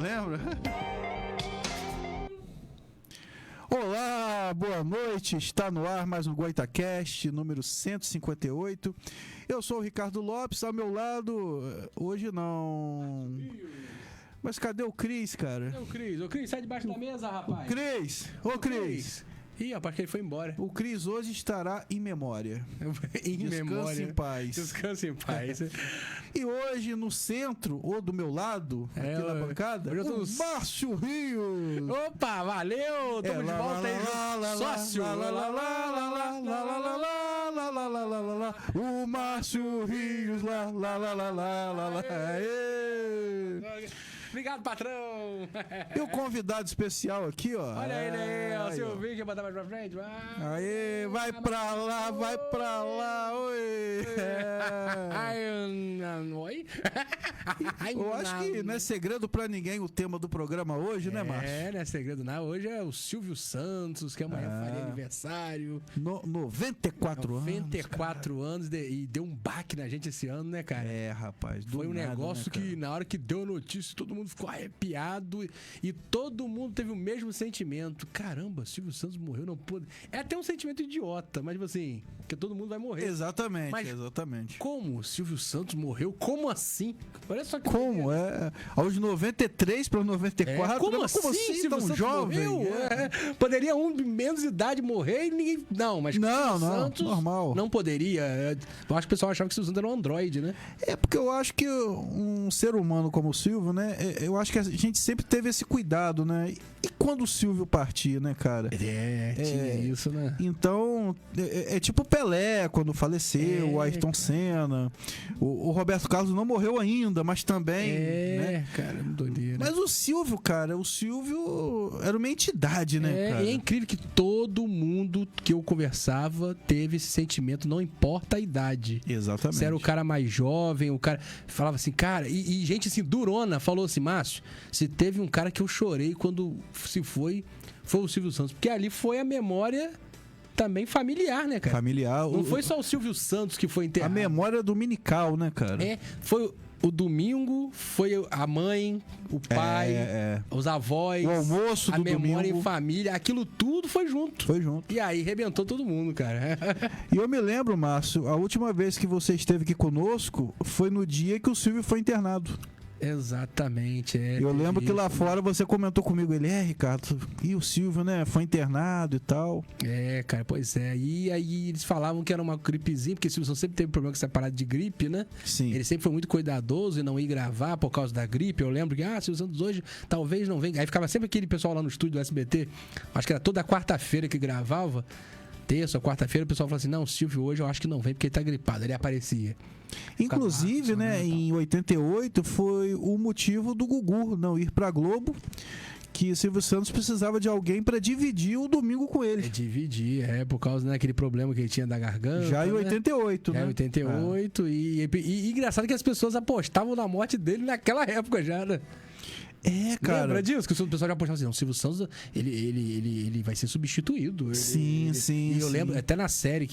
Lembra? Olá, boa noite. Está no ar mais um Goitacast, número 158. Eu sou o Ricardo Lopes, ao meu lado, hoje não... Mas cadê o Cris, cara? Cadê o Cris, sai debaixo da mesa, rapaz. Cris. Ih, rapaz, que ele foi embora. O Cris hoje estará em memória. Descanse em paz. Descanse em paz. E hoje, no centro, ou do meu lado, aqui na bancada, o Márcio Rios. Opa, valeu! Tamo de volta aí, sócio! O Márcio Rios, Obrigado, patrão! E o convidado especial aqui, ó. Olha ele aí, ó. Silvinho, quer botar mais pra frente? Aê, vai pra lá, oi! Oi? Eu acho que não é segredo pra ninguém o tema do programa hoje, né, Márcio? Não é segredo não. Hoje é o Silvio Santos, que amanhã faria aniversário. 94 anos. 94 anos e deu um baque na gente esse ano, né, cara? É, rapaz. Foi um negócio que na hora que deu a notícia, todo mundo ficou arrepiado e todo mundo teve o mesmo sentimento. Caramba, Silvio Santos morreu, não pôde. É até um sentimento idiota, mas tipo assim, que todo mundo vai morrer. Exatamente, mas exatamente. Como Silvio Santos morreu? Como assim? Olha só que como? Aos 93 para 94? Como assim Silvio tão Santos jovem? Poderia um de menos idade morrer e ninguém... Não, mas não, Santos normal. Não poderia. Eu acho que o pessoal achava que o Silvio Santos era um androide, né? É porque eu acho que um ser humano como o Silvio, né? Eu acho que a gente sempre teve esse cuidado, né? E quando o Silvio partir, né, cara? Tinha isso, né? Então, é tipo o Pelé, quando faleceu, o Ayrton Senna. O Roberto Carlos não morreu ainda, mas também. Né? Cara, doideira. Mas o Silvio, cara, era uma entidade, né, cara? E é incrível que todo mundo que eu conversava teve esse sentimento, não importa a idade. Exatamente. Se era o cara mais jovem, o cara falava assim, cara, e gente assim, durona, falou assim, Márcio, se teve um cara que eu chorei quando se foi o Silvio Santos, porque ali foi a memória também familiar, né, cara? Familiar. Não foi só o Silvio Santos que foi enterrado. A memória dominical, né, cara? Foi o domingo, foi a mãe, o pai, os avós, o almoço do memória domingo. em família, aquilo tudo foi junto. Foi junto. E aí rebentou todo mundo, cara. E eu me lembro, Márcio, a última vez que você esteve aqui conosco foi no dia que o Silvio foi internado. Exatamente, Eu lembro que lá fora você comentou comigo, Ricardo, e o Silvio, né, foi internado e tal. Cara, pois é. E aí eles falavam que era uma gripezinha, porque o Silvio sempre teve problema com essa parada de gripe, né? Sim. Ele sempre foi muito cuidadoso e não ia gravar por causa da gripe. Eu lembro que, Silvio Santos hoje talvez não venha. Aí ficava sempre aquele pessoal lá no estúdio do SBT, acho que era toda quarta-feira que gravava, terça, quarta-feira, o pessoal falava assim, não, o Silvio hoje eu acho que não vem porque ele tá gripado. Ele aparecia. Inclusive, né, em 88 foi o motivo do Gugu não ir pra Globo, que o Silvio Santos precisava de alguém pra dividir o domingo com ele. Dividir, por causa daquele problema que ele tinha da garganta. Já em 88, né? Já em 88. E engraçado que as pessoas apostavam na morte dele naquela época já, né? Cara. Lembra disso? Que o pessoal já apostava assim, não, o Silvio Santos, ele vai ser substituído. Sim. E eu lembro, até na série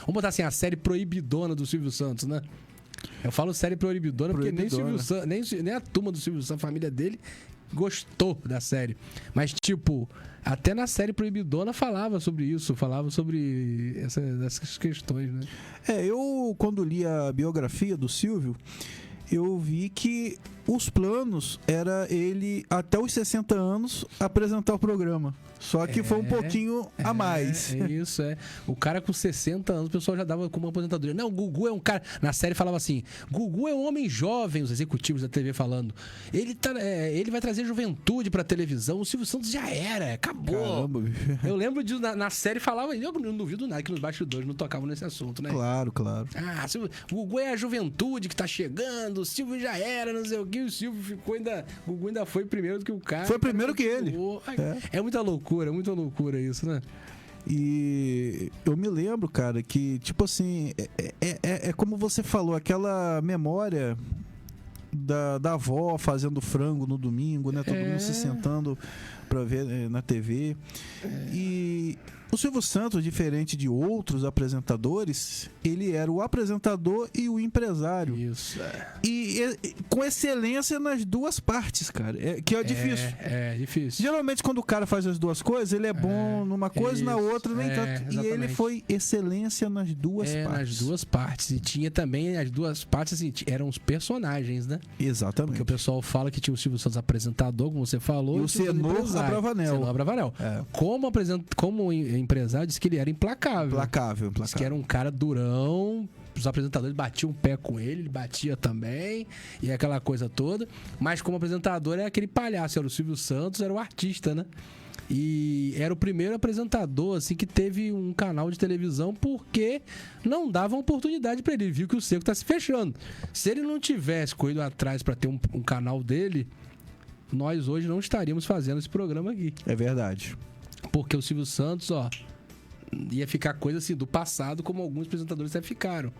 vamos botar assim, a série proibidona do Silvio Santos, né? Eu falo série proibidona porque nem o Silvio Santos, nem a turma do Silvio Santos, a família dele, gostou da série. Mas, tipo, até na série proibidona falava sobre isso, falava sobre essas questões, né? Eu, quando li a biografia do Silvio, eu vi que os planos era ele, até os 60 anos, apresentar o programa. Só que foi um pouquinho a mais. Isso. O cara com 60 anos, o pessoal já dava como aposentadoria. Não, o Gugu é um cara... Na série falava assim, Gugu é um homem jovem, os executivos da TV falando. Ele vai trazer juventude pra televisão. O Silvio Santos já era, acabou. Caramba. Eu lembro disso, na série falava... Eu não duvido nada que nos bastidores não tocavam nesse assunto, né? Claro. O Gugu é a juventude que tá chegando, o Silvio já era, não sei o que. O Silvio ficou o Gugu ainda foi primeiro do que o cara. Foi primeiro que ele. É muita loucura isso, né? E eu me lembro, cara, que, tipo assim, é como você falou, aquela memória da avó fazendo frango no domingo, né? Todo mundo se sentando pra ver na TV. E o Silvio Santos, diferente de outros apresentadores, ele era o apresentador e o empresário. Isso. E com excelência nas duas partes, cara. Que é difícil. É difícil. Geralmente, quando o cara faz as duas coisas, ele é bom numa coisa e na outra nem tanto. Exatamente. E ele foi excelência nas duas partes. Nas duas partes. E tinha também as duas partes, assim, eram os personagens, né? Exatamente. Porque o pessoal fala que tinha o Silvio Santos apresentador, como você falou. E o Senor Abravanel. Como empresário, disse que ele era implacável. Implacável. Disse que era um cara durão. Os apresentadores batiam o pé com ele batia também, e aquela coisa toda. Mas como apresentador era aquele palhaço, era o Silvio Santos, era o artista, né? E era o primeiro apresentador assim que teve um canal de televisão porque não davam oportunidade para ele. Ele viu que o cerco tá se fechando. Se ele não tivesse corrido atrás para ter um canal dele, nós hoje não estaríamos fazendo esse programa aqui. É verdade. Porque o Silvio Santos, ia ficar coisa assim do passado, como alguns apresentadores até ficaram.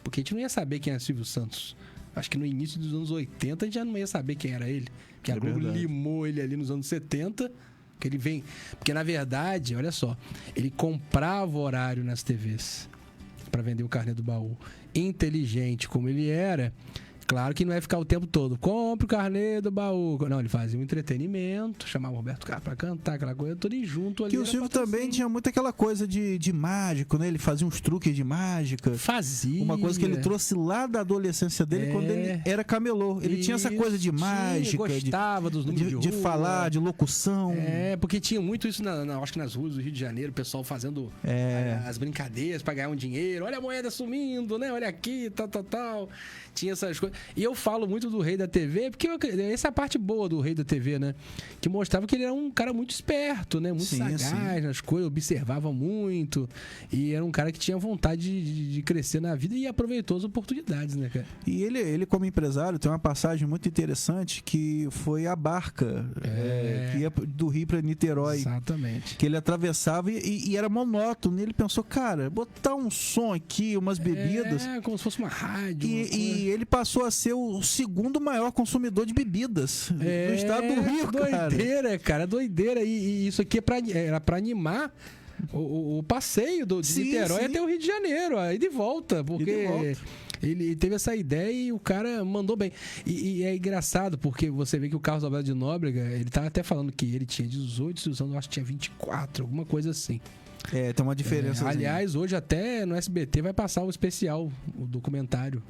Porque a gente não ia saber quem era Silvio Santos. Acho que no início dos anos 80 a gente já não ia saber quem era ele. Que a Globo limou ele ali nos anos 70. Que ele vem. Porque na verdade, olha só, ele comprava horário nas TVs para vender o carnê do baú. Inteligente como ele era. Claro que não ia ficar o tempo todo, compre o carnê do baú. Não, ele fazia um entretenimento, chamava o Roberto Carlos pra cantar, aquela coisa toda e junto ali. Que o Silvio também tinha muito aquela coisa de mágico, né? Ele fazia uns truques de mágica. Fazia. Uma coisa que ele trouxe lá da adolescência dele, quando ele era camelô. Ele tinha essa coisa de mágica. Gostava dos números de falar, de locução. Porque tinha muito isso, acho que nas ruas do Rio de Janeiro, o pessoal fazendo as brincadeiras pra ganhar um dinheiro. Olha a moeda sumindo, né? Olha aqui, tal. Tinha essas coisas. E eu falo muito do Rei da TV, porque essa é a parte boa do Rei da TV, né? Que mostrava que ele era um cara muito esperto, né? Muito sagaz nas coisas, observava muito. E era um cara que tinha vontade de crescer na vida e aproveitou as oportunidades, né, cara? E ele como empresário, tem uma passagem muito interessante que foi a barca que ia do Rio para Niterói. Exatamente. Que ele atravessava e era monótono. E ele pensou, cara, botar um som aqui, umas bebidas. Como se fosse uma rádio. E ele passou a ser o segundo maior consumidor de bebidas do estado do Rio, cara. Doideira. E isso aqui era pra animar o passeio de Niterói até o Rio de Janeiro, aí de volta, porque ele teve essa ideia e o cara mandou bem. E é engraçado, porque você vê que o Carlos Alberto de Nóbrega, ele tá até falando que ele tinha 18, Suzano, eu acho que tinha 24, alguma coisa assim. Tem uma diferença. Aliás, hoje até no SBT vai passar o especial, o documentário.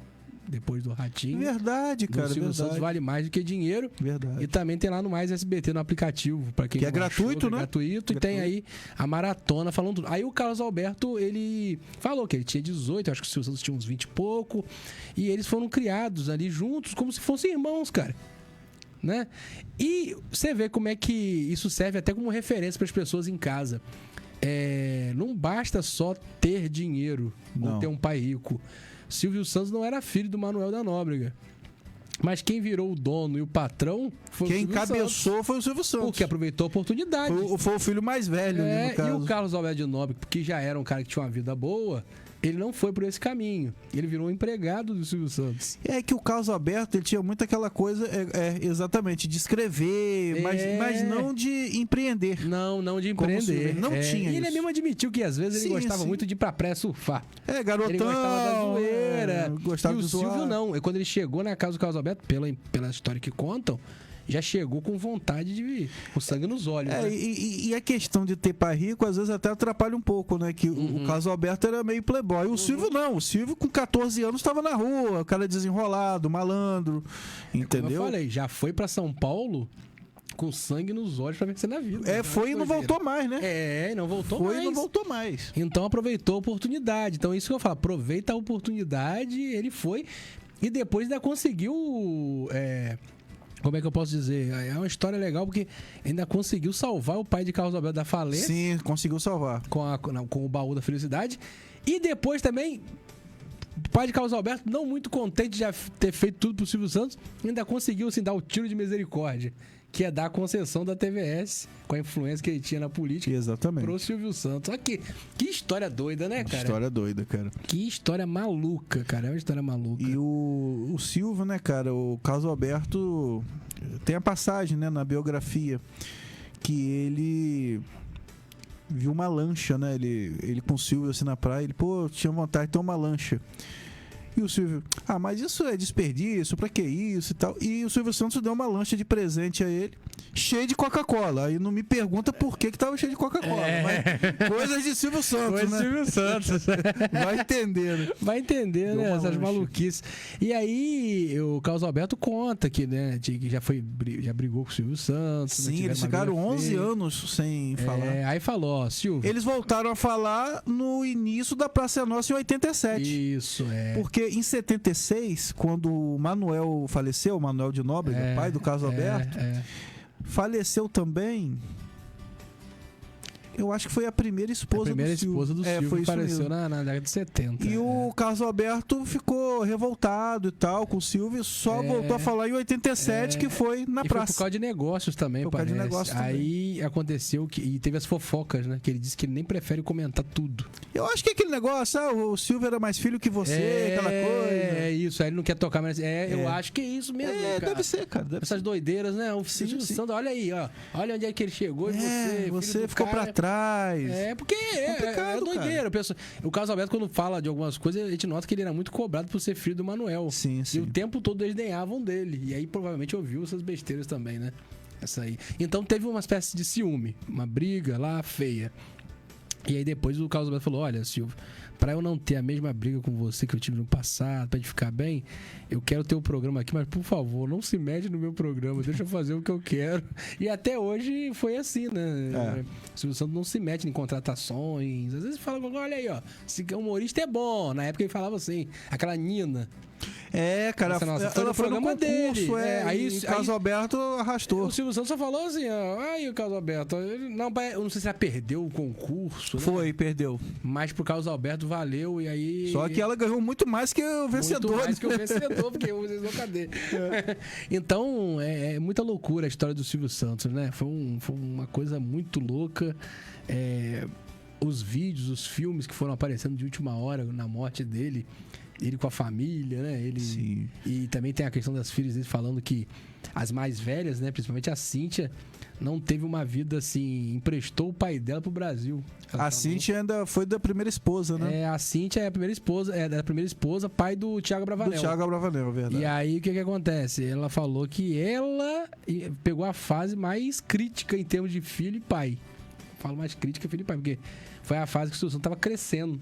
Depois do Ratinho. Verdade, cara. O Silvio Santos vale mais do que dinheiro. Verdade. E também tem lá no Mais SBT, no aplicativo. Pra quem que é gratuito, né? É gratuito. E tem aí a maratona falando tudo. Aí o Carlos Alberto, ele falou que ele tinha 18, eu acho que o Silvio Santos tinha uns 20 e pouco. E eles foram criados ali juntos como se fossem irmãos, cara. Né? E você vê como é que isso serve até como referência para as pessoas em casa. Não basta só ter dinheiro ou ter um pai rico. Silvio Santos não era filho do Manuel da Nóbrega. Mas quem virou o dono e o patrão foi quem o Silvio encabeçou Santos. Foi o Silvio Santos. Porque aproveitou a oportunidade. Foi o filho mais velho, no caso. E o Carlos Alberto de Nóbrega, que já era um cara que tinha uma vida boa, ele não foi por esse caminho. Ele virou um empregado do Silvio Santos. É que o Carlos Alberto, ele tinha muito aquela coisa, exatamente, de escrever, mas não de empreender. Não de empreender. Ele não tinha E ele isso. mesmo admitiu que às vezes ele gostava muito de ir pra praia surfar. Garotão. Ele gostava da zoeira. Gostava e o de Silvio zoar. não. E quando ele chegou na casa do Carlos Alberto, pela história que contam, já chegou com vontade de vir, com sangue nos olhos. Né? E a questão de ter pai rico, às vezes até atrapalha um pouco, né? Que o Carlos Alberto era meio playboy. O Silvio não. O Silvio, com 14 anos, estava na rua. O cara desenrolado, malandro. Entendeu? Como eu falei, já foi pra São Paulo com sangue nos olhos pra vencer na vida. Foi e não voltou mais, né? E não voltou mais. Foi e não voltou mais. Então aproveitou a oportunidade. Então isso que eu falo, aproveita a oportunidade, ele foi. E depois ainda conseguiu... como é que eu posso dizer? É uma história legal porque ainda conseguiu salvar o pai de Carlos Alberto da falência. Sim, conseguiu salvar. Com o baú da felicidade. E depois também, o pai de Carlos Alberto, não muito contente de já ter feito tudo pro Silvio Santos, ainda conseguiu assim, dar o tiro de misericórdia, que é dar a concessão da TVS, com a influência que ele tinha na política. Exatamente. Pro Silvio Santos. Olha que história doida, né, cara? História doida, cara. Que história maluca, cara. É uma história maluca. E o Silvio, né, cara, o Carlos Alberto tem a passagem, né, na biografia, que ele viu uma lancha, né? Ele com o Silvio assim na praia, ele, pô, tinha vontade de ter uma lancha. E o Silvio, mas isso é desperdício, pra que isso e tal? E o Silvio Santos deu uma lancha de presente a ele, cheia de Coca-Cola. Aí não me pergunta por que tava cheio de Coca-Cola. Mas coisas de Silvio Santos, Coisa né? de Silvio Santos. Vai entender, né? Vai entender, Deu né? uma Essas lancha. maluquices. E aí, o Carlos Alberto conta que, né, que já brigou com o Silvio Santos. né, Sim, tiveram eles uma ficaram briga 11 feia. anos sem falar. Aí falou, ó, Silvio. Eles voltaram a falar no início da Praça é Nossa em 87. Isso, é. Porque em 76, quando o Manuel faleceu, o Manuel de Nóbrega, pai do Carlos Alberto, faleceu também. Eu acho que foi a primeira esposa A primeira do Silvio. esposa do Silvio foi que isso apareceu mesmo. na década de 70. E o Carlos Alberto ficou revoltado e tal com o Silvio, só voltou a falar em 87, que foi na e praça. foi por causa de negócios também, Por causa de parece. negócios também. Aí aconteceu que... E teve as fofocas, né? Que ele disse que ele nem prefere comentar tudo. Eu acho que é aquele negócio, o Silvio era mais filho que você, aquela coisa. É isso, aí ele não quer tocar, mas eu acho que é isso mesmo, cara. Deve ser, cara. Essas doideiras, né? O Silvio sim. Santos, olha aí, ó. Olha onde é que ele chegou e você filho do ficou cara, pra trás. Porque é complicado, doideira. O Carlos Alberto, quando fala de algumas coisas, a gente nota que ele era muito cobrado por ser filho do Manuel. Sim, E o tempo todo eles desdenhavam dele. E aí provavelmente ouviu essas besteiras também, né? Essa aí. Então teve uma espécie de ciúme, uma briga lá feia. E aí depois o Carlos Alberto falou: olha, Silvio, pra eu não ter a mesma briga com você que eu tive no passado, pra gente ficar bem, eu quero ter o programa aqui, mas por favor, não se mete no meu programa, deixa eu fazer o que eu quero. E até hoje foi assim, né? O Silvio Santos não se mete em contratações. Às vezes fala: olha aí, ó, esse humorista é bom. Na época ele falava assim, aquela Nina. Cara, Nossa, ela foi no programa concurso, dele. aí o Carlos Alberto arrastou. O Silvio Santos só falou assim, ó, aí o Carlos Alberto, eu não sei se ela perdeu o concurso, né? Perdeu. Mas pro Carlos Alberto valeu, e aí... Só que ela ganhou muito mais que o vencedor. Muito mais que o vencedor, porque vocês não cadê. Então, é muita loucura a história do Silvio Santos, né? Foi uma coisa muito louca. Os vídeos, os filmes que foram aparecendo de última hora na morte dele, ele com a família, né? Sim. E também tem a questão das filhas dele falando que as mais velhas, né? Principalmente a Cíntia, não teve uma vida assim, emprestou o pai dela pro Brasil. A Cíntia ainda foi da primeira esposa, né? A Cíntia é a primeira esposa, pai do Thiago Bravanel. Do Thiago Bravanel, verdade. E aí o que acontece? Ela falou que ela pegou a fase mais crítica em termos de filho e pai. Falo mais crítica, filho e pai, porque foi a fase que o Silvio Santos tava crescendo.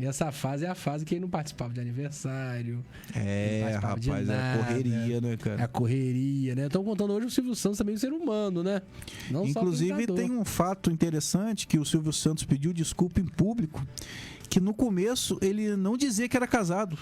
E essa fase é a fase que ele não participava de aniversário. Rapaz, é a correria, né, cara? É a correria, né? Estão contando hoje o Silvio Santos também um ser humano, né? Não Inclusive, só apresentador. tem um fato interessante que o Silvio Santos pediu desculpa em público, que no começo ele não dizia que era casado.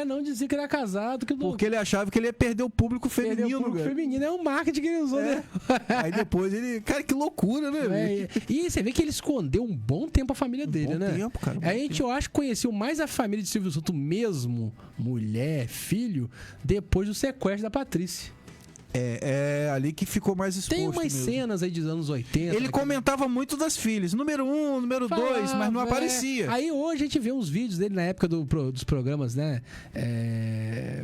Não dizia que era casado. Porque ele achava que ele ia perder o público feminino. Perder o público feminino é um marketing que ele usou, né? Aí depois ele... Cara, que loucura, né? E você vê que ele escondeu um bom tempo a família dele, né? Tempo, cara, a gente, eu acho que conheceu mais a família de Silvio Santos mesmo, mulher, filho, depois do sequestro da Patrícia. É ali que ficou mais exposto. Tem umas mesmo. cenas aí dos anos 80. Ele comentava muito das filhas. Número 1, número 2, mas não aparecia. Aí hoje a gente vê uns vídeos dele na época dos programas, né?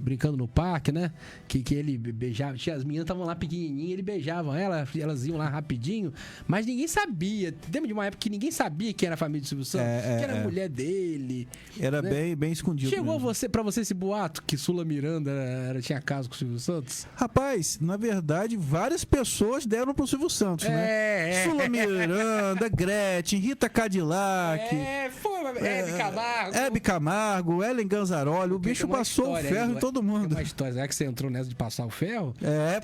Brincando no parque, né? Que ele beijava. As meninas estavam lá pequenininhas, ele beijava elas iam lá rapidinho. Mas ninguém sabia. Lembra de uma época que ninguém sabia que era a família do Silvio Santos? Que era a mulher dele. Era né? bem escondido. Chegou pra você esse boato que Sula Miranda tinha caso com o Silvio Santos? Rapaz, na verdade, várias pessoas deram pro Silvio Santos, né? Sula Miranda, Gretchen, Rita Cadillac. Hebe Camargo. Hebe Camargo, Ellen Ganzaroli. O bicho passou o ferro em todo mundo. Tem uma história, já que você entrou nessa de passar o ferro?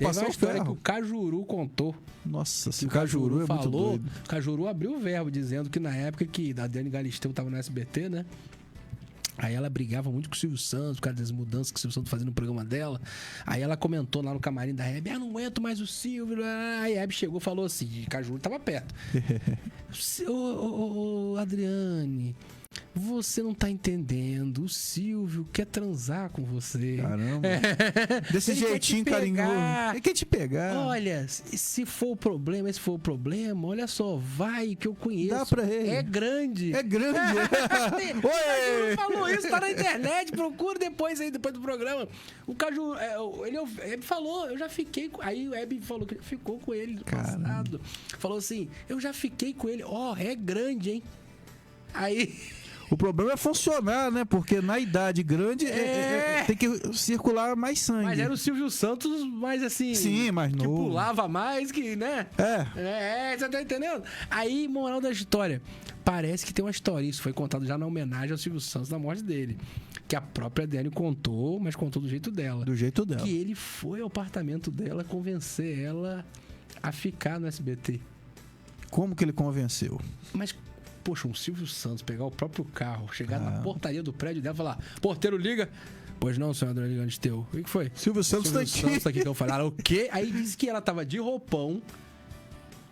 Passou uma o história ferro. que o Cajuru contou. Nossa, que o Cajuru é falou, muito doido. O Cajuru abriu o verbo dizendo que na época que a Dani Galisteu tava no SBT, né? Aí ela brigava muito com o Silvio Santos, por causa das mudanças que o Silvio Santos fazia no programa dela. Aí ela comentou lá no camarim da Hebe: não aguento mais o Silvio. Aí a Hebe chegou e falou assim, Cajuru tava perto. Ô, Adriane, Você não tá entendendo. O Silvio quer transar com você. Caramba. Desse Ele jeitinho quer te carinhoso. pegar. Ele quer te pegar. Olha, se for o problema, olha só, vai que eu conheço. Dá pra ele. É grande. É grande. Oi! Ele falou isso, tá na internet, procura depois aí, depois do programa. O Caju, ele falou, eu já fiquei com... Aí o Hebe falou que ficou com ele no passado. Falou assim, eu já fiquei com ele. É grande, hein? Aí... O problema é funcionar, né? Porque na idade grande tem que circular mais sangue. Mas era o Silvio Santos mais assim... Sim, mais que novo. pulava mais, que, né? Você tá entendendo? Aí, moral da história. Parece que tem uma história. Isso foi contado já na homenagem ao Silvio Santos, na morte dele. Que a própria Dani contou, mas contou do jeito dela. Do jeito dela. Que ele foi ao apartamento dela convencer ela a ficar no SBT. Como que ele convenceu? Mas... Poxa, um Silvio Santos pegar o próprio carro, chegar na portaria do prédio dela e falar: porteiro, liga. Pois não, senhor André Galisteu. O que foi? Silvio Santos tá aqui. Silvio Santos tá aqui que eu falei. O quê? Aí disse que ela tava de roupão.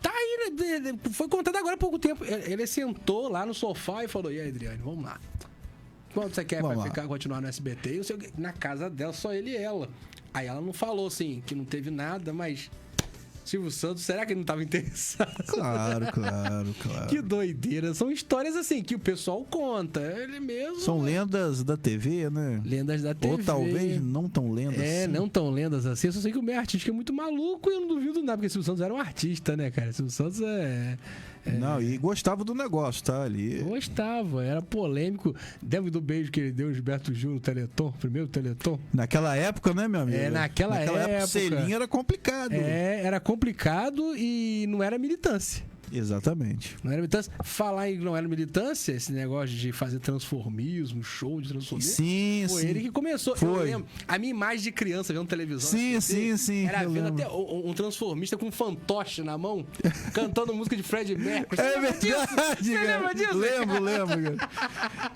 Tá aí, né? Foi contado agora há pouco tempo. Ele sentou lá no sofá e falou: e aí, Adriane, vamos lá. Quanto você quer pra ficar, continuar no SBT? Eu sei, na casa dela, só ele e ela. Aí ela não falou assim, que não teve nada, mas... Silvio Santos, será que ele não estava interessado? Claro. Que doideira. São histórias assim que o pessoal conta. Ele mesmo. São lendas da TV, né? Lendas da TV. Ou talvez não tão lendas assim. Não tão lendas assim. Eu só sei que o meio artístico é muito maluco e eu não duvido nada, porque Silvio Santos era um artista, né, cara? Silvio Santos Não, e gostava do negócio, tá? Ali. Gostava, era polêmico. Lembra do beijo que ele deu ao Gilberto Gil no Teleton? Primeiro Teleton? Naquela época, né, meu amigo? Naquela época. Selinho era complicado. Era complicado e não era militância. Exatamente. Não era militância. Falar em não era militância, esse negócio de fazer transformismo, show de transformismo. Sim, foi ele que começou. Foi. Eu lembro. A minha imagem de criança vendo televisão. Sim. Era vendo até um transformista com um fantoche na mão, cantando música de Freddie Mercury. É verdade. Você lembra disso? Lembro, cara.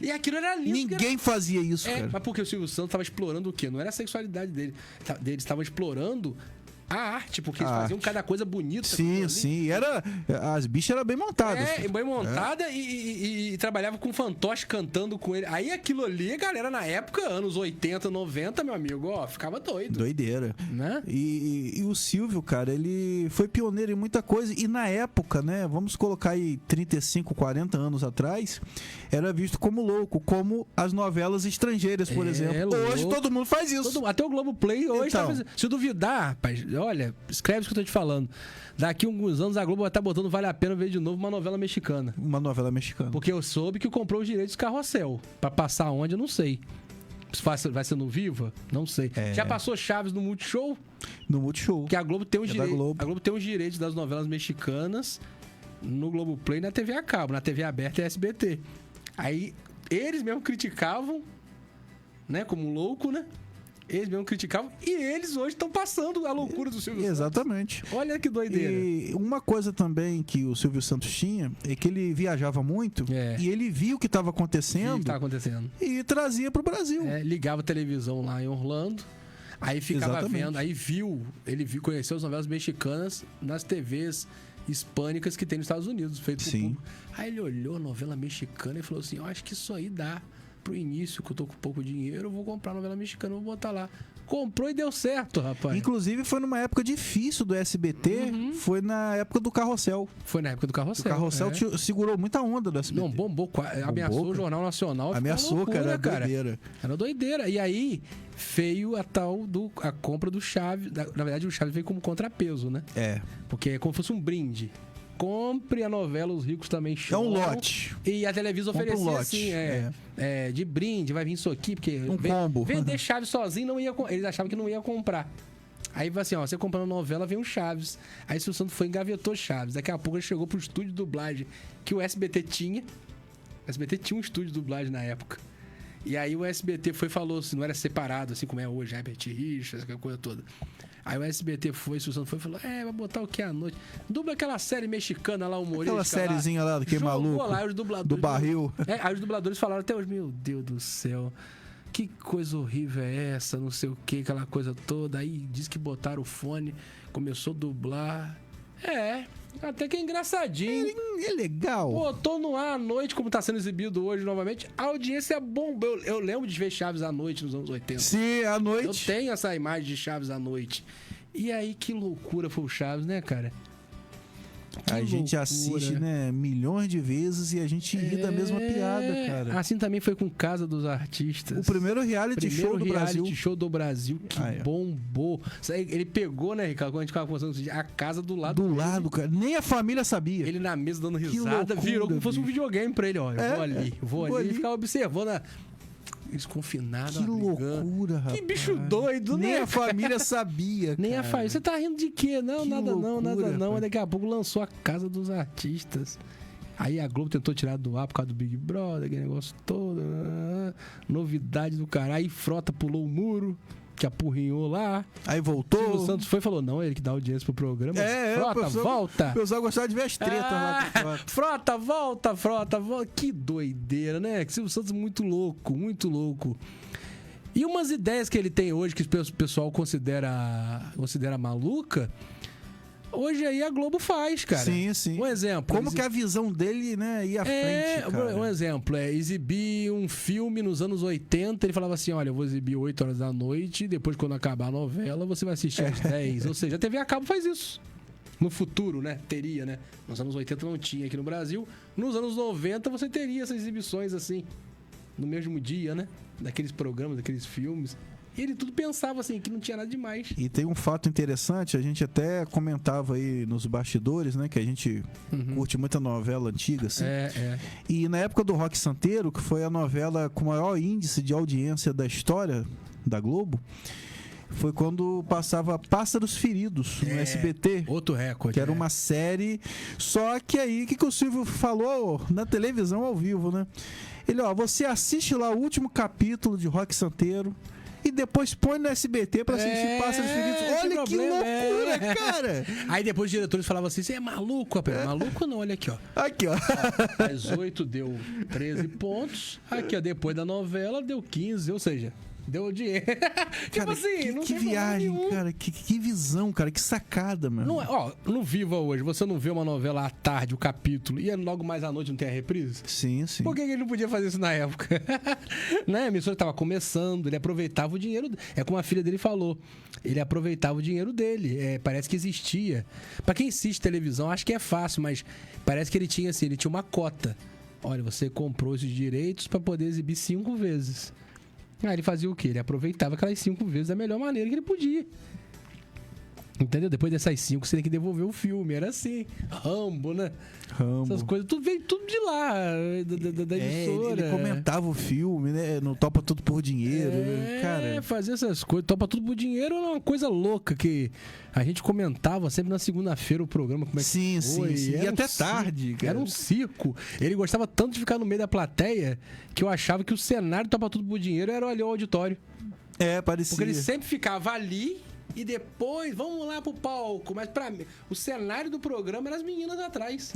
E aquilo era lindo. Ninguém fazia isso, cara. Mas porque o Silvio Santos estava explorando o quê? Não era a sexualidade dele. Eles estavam explorando a arte, porque eles faziam cada coisa bonita. Sim. As bichas eram bem montadas. Bem montada e trabalhava com fantoche cantando com ele. Aí aquilo ali, a galera na época, anos 80, 90, meu amigo, ficava doido. Doideira. Né? E o Silvio, cara, ele foi pioneiro em muita coisa. E na época, né, vamos colocar aí 35, 40 anos atrás, era visto como louco, como as novelas estrangeiras, por exemplo. Hoje todo mundo faz isso. Até o Globoplay hoje então, tá fazendo. Se duvidar, rapaz, olha, escreve isso que eu tô te falando. Daqui a alguns anos a Globo vai estar botando Vale a Pena ver de novo uma novela mexicana. Uma novela mexicana. Porque eu soube que comprou os direitos do Carrossel. Pra passar onde, eu não sei. Vai ser no Viva? Não sei. Já passou Chaves no Multishow? No Multishow. Que a Globo tem os direitos. A Globo tem os direitos das novelas mexicanas no Globoplay e na TV a cabo. Na TV aberta é SBT. Aí eles mesmo criticavam, né? Como louco, né? Eles mesmo criticavam e eles hoje estão passando a loucura do Silvio Santos. Exatamente. Olha que doideira. E uma coisa também que o Silvio Santos tinha é que ele viajava muito e ele via o que estava acontecendo, e trazia para o Brasil. Ligava a televisão lá em Orlando, aí ficava vendo, aí conheceu as novelas mexicanas nas TVs hispânicas que tem nos Estados Unidos, feito por público. Aí ele olhou a novela mexicana e falou assim: eu acho que isso aí dá pro início, que eu tô com pouco dinheiro, eu vou comprar novela mexicana, vou botar lá. Comprou e deu certo, rapaz. Inclusive foi numa época difícil do SBT, foi na época do Carrossel. Foi na época do Carrossel. O Carrossel segurou muita onda do SBT. Não, bombou, ameaçou o Jornal Nacional. Ameaçou, loucura, cara. Doideira. Era doideira. E aí veio a compra do Chaves. Na verdade, o Chaves veio como contrapeso, né? Porque é como se fosse um brinde. Compre a novela, os ricos também choram. É um lote. E a televisão oferecia assim, de brinde, vai vir isso aqui, porque combo. Vender Chaves sozinho não ia, eles achavam que não ia comprar. Aí vai assim, você comprando novela, vem um Chaves. Aí o Santos foi e engavetou Chaves. Daqui a pouco ele chegou pro estúdio de dublagem que o SBT tinha. O SBT tinha um estúdio de dublagem na época. E aí o SBT falou assim, não era separado, assim como é hoje, Herbert Richards, aquela coisa toda. Aí o SBT o Santos foi e falou: vai botar o que à noite? Dubla aquela série mexicana lá, humorística. Aquela sériezinha lá do que maluco. Lá, os dubladores, do barril. Aí os dubladores falaram até hoje: meu Deus do céu, que coisa horrível é essa? Não sei o que, aquela coisa toda. Aí diz que botaram o fone, começou a dublar. Até que é engraçadinho. É legal. Botou no ar à noite, como tá sendo exibido hoje novamente. A audiência bombou. Eu lembro de ver Chaves à noite nos anos 80. Sim, à noite. Eu tenho essa imagem de Chaves à noite. E aí, que loucura foi o Chaves, né, cara? A gente assiste, né, milhões de vezes e a gente ri da mesma piada, cara. Assim também foi com Casa dos Artistas. O primeiro reality show do Brasil. Show do Brasil que bombou. Ele pegou, né, Ricardo, quando a gente ficava conversando, a casa do lado. Do lado, cara. Nem a família sabia. Ele na mesa dando risada, virou como se fosse um videogame pra ele. Ó, eu vou ali e ficava observando eles confinados. Que loucura, rapaz. Que bicho doido, né? Nem a família sabia, Nem a família. Você tá rindo de quê? Não, que nada loucura, não, nada não. rapaz. Daqui a pouco lançou a Casa dos Artistas. Aí a Globo tentou tirar do ar por causa do Big Brother, aquele negócio todo. Novidade do caralho. Aí Frota pulou o muro, que apurrinhou lá. Aí voltou. Silvio Santos foi e falou, não, ele que dá audiência pro programa. Frota, o volta. O pessoal gostava de ver as tretas lá. Frota, volta. Que doideira, né? Que Silvio Santos muito louco, muito louco. E umas ideias que ele tem hoje, que o pessoal considera maluca, hoje aí a Globo faz, cara. Sim, sim. Um exemplo. Como que a visão dele, né, ia à frente, cara. Um exemplo é exibir um filme nos anos 80, ele falava assim, olha, eu vou exibir 8 horas da noite, e depois quando acabar a novela, você vai assistir às 10. Ou seja, a TV a cabo faz isso. No futuro, né? Teria, né? Nos anos 80 não tinha aqui no Brasil. Nos anos 90 você teria essas exibições assim, no mesmo dia, né? Daqueles programas, daqueles filmes. E ele tudo pensava assim, que não tinha nada demais. E tem um fato interessante, a gente até comentava aí nos bastidores, né? Que a gente curte muita novela antiga, assim. E na época do Rock Santeiro, que foi a novela com o maior índice de audiência da história da Globo, foi quando passava Pássaros Feridos no SBT. Outro recorde. Que era uma série. Só que aí, o que o Silvio falou na televisão ao vivo, né? Ele, você assiste lá o último capítulo de Rock Santeiro e depois põe no SBT pra assistir Pássaros Feridos. Olha que loucura, cara! Aí depois os diretores falavam assim, você é maluco, rapaz? Maluco não, olha aqui, ó. Aqui, ó. Às 8 deu 13 pontos. Aqui, ó, depois da novela deu 15, ou seja... Deu dinheiro. Tipo assim, não que tem viagem, nenhum. cara. Que visão, cara. Que sacada, mano. No Viva hoje, você não vê uma novela à tarde, o capítulo, e logo mais à noite não tem a reprise? Sim, sim. Por que ele não podia fazer isso na época? Né? A emissora estava começando, ele aproveitava o dinheiro. É como a filha dele falou. Ele aproveitava o dinheiro dele. Parece que existia. Pra quem assiste televisão, acho que é fácil, mas parece que ele tinha assim, ele tinha uma cota. Olha, você comprou esses direitos pra poder exibir 5 vezes. Aí ele fazia o quê? Ele aproveitava aquelas 5 vezes da melhor maneira que ele podia. Entendeu? Depois dessas 5, você tem que devolver o filme. Era assim. Rambo, né? Rambo. Essas coisas. Tudo veio tudo de lá, da emissora. Ele comentava o filme, né? No Topa Tudo por Dinheiro. Cara. Fazer essas coisas. Topa Tudo por Dinheiro era uma coisa louca que a gente comentava sempre na segunda-feira o programa. Como é que sim. E até tarde, cara. Era um circo. Ele gostava tanto de ficar no meio da plateia que eu achava que o cenário do Topa Tudo por Dinheiro era ali o auditório. Parecia. Porque ele sempre ficava ali e depois, vamos lá pro palco. Mas pra mim, o cenário do programa era as meninas atrás.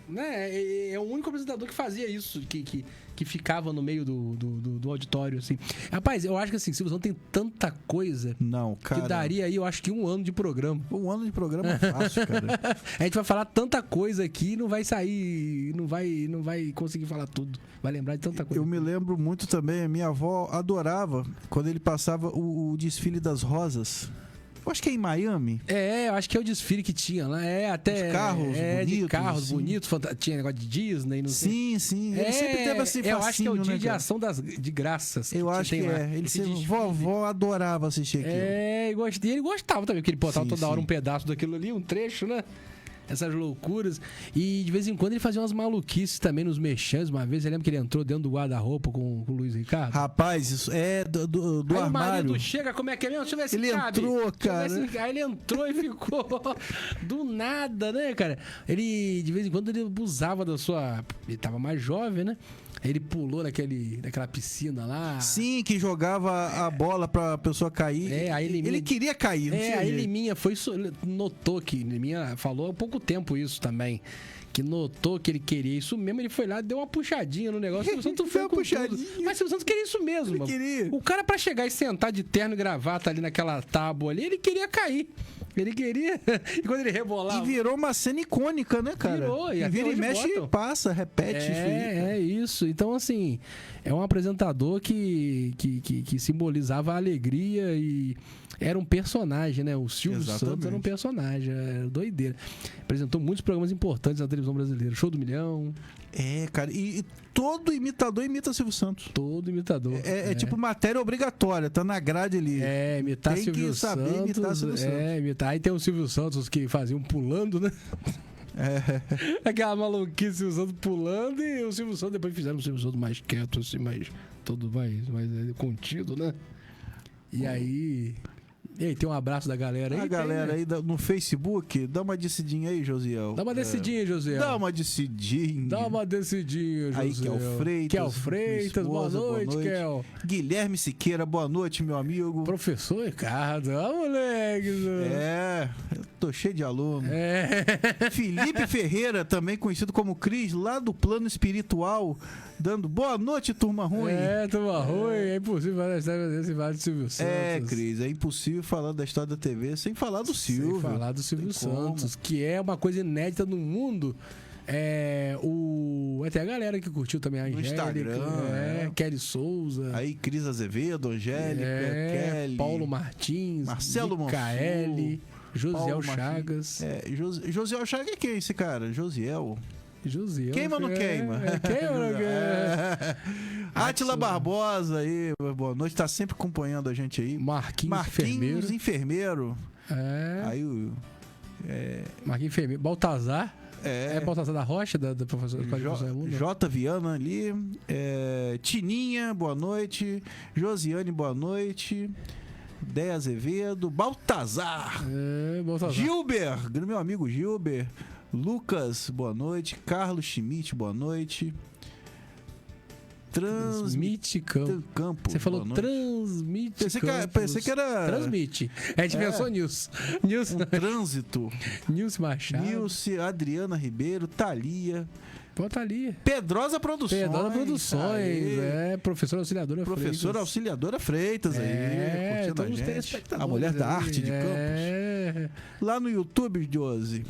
Né? É o único apresentador que fazia isso, que ficava no meio do auditório, assim. Rapaz, eu acho que assim, Silvio Santos tem tanta coisa cara, que daria aí, eu acho que 1 ano de programa. 1 ano de programa é fácil, cara. A gente vai falar tanta coisa aqui, não vai sair, não vai conseguir falar tudo. Vai lembrar de tanta coisa. Eu me lembro muito também, a minha avó adorava quando ele passava o desfile das rosas. Eu acho que é em Miami. Eu acho que é o desfile que tinha lá. Até. Os carros bonitos. De carros assim. bonitos. Tinha negócio de Disney, não sei. Sim. Ele sempre teve esse fascínio, eu acho que é o dia né, de ação de graças. Eu acho que é. Vovó adorava assistir aquilo. E ele gostava também, porque ele botava toda hora um pedaço daquilo ali, um trecho, né? Essas loucuras. E de vez em quando ele fazia umas maluquices também nos mexãs. Uma vez, eu lembro que ele entrou dentro do guarda-roupa com o Luiz Ricardo. Rapaz, isso é do aí armário. O marido chega, como é que é mesmo? Deixa eu ver se ele cabe. Entrou, cara. Aí ele entrou e ficou do nada, né, cara? Ele, de vez em quando, ele abusava da sua... Ele tava mais jovem, né? Ele pulou naquela piscina lá. Sim, que jogava a bola pra pessoa cair. Aí ele queria cair. Aí Liminha notou que Liminha falou há pouco tempo isso também. que notou que ele queria isso mesmo, ele foi lá e deu uma puxadinha no negócio. O Silvio Santos foi com tudo. Mas o Silvio Santos queria isso mesmo, mano. Queria. O cara, pra chegar e sentar de terno e gravata ali naquela tábua ali, ele queria cair. Ele queria. E quando ele rebolava. E virou uma cena icônica, né, cara? Virou, e vira e hoje mexe botam. e passa, repete isso aí. É isso. Então, assim, é um apresentador que simbolizava a alegria e era um personagem, né? O Silvio Santos era um personagem, era doideira. Apresentou muitos programas importantes na televisão brasileira. Show do Milhão. É, cara, e todo imitador imita Silvio Santos. Todo imitador. É tipo matéria obrigatória, tá na grade ali. É, imitar Tem Silvio que saber Santos. imitar Silvio Santos. Imitar. Aí tem o Silvio Santos que faziam pulando, né? Aquela maluquice, Silvio Santos pulando, e o Silvio Santos depois fizeram o Silvio Santos mais quieto, assim, mais contido, né? E aí... E aí, tem um abraço da galera aí? A galera tem, né? aí no Facebook, dá uma descidinha aí, Josiel. Dá uma descidinha, Josiel. Dá uma descidinha. Dá uma descidinha, Josiel. Aí, Kel Freitas. Boa noite, Kel. Guilherme Siqueira, boa noite, meu amigo. Professor Ricardo, moleque. Eu tô cheio de aluno. É. Felipe Ferreira, também conhecido como Cris, lá do plano espiritual, dando boa noite, turma ruim. Turma ruim. É impossível falar da história desse vários do Silvio Santos. Cris, é impossível falar da história da TV sem falar do Silvio. Sem falar do Silvio Santos, que é uma coisa inédita no mundo. Tem a galera que curtiu também a Angélica. No Instagram. Kelly Souza. Aí, Cris Azevedo, Angélica, Kelly. Paulo Martins. Marcelo Micaele. Josiel Chagas. Josiel Chagas é quem esse cara? Josiel. Queima ou não queima? Queima ou não queima? Átila Barbosa aí, boa noite, tá sempre acompanhando a gente aí. Marquinhos Enfermeiro. Aí Marquinhos Enfermeiro. Baltazar. Baltazar da Rocha, da professora J. Viana ali. Tininha, boa noite. Josiane, boa noite. Déia Azevedo. Baltazar. Gilber, meu amigo Gilber. Lucas, boa noite. Carlos Schmidt, boa noite. Transmite Campo. Você falou Transmite Pensei que era... Transmite. A gente pensou Nilce. Trânsito. Nilce Machado. Nilce, Adriana Ribeiro, Thalia. Pô, Thalia. Pedrosa Produções. Professora Auxiliadora Freitas. Professora Auxiliadora Freitas aí. Todos os telespectadores. A mulher da arte de Campos. Lá no YouTube, Josi.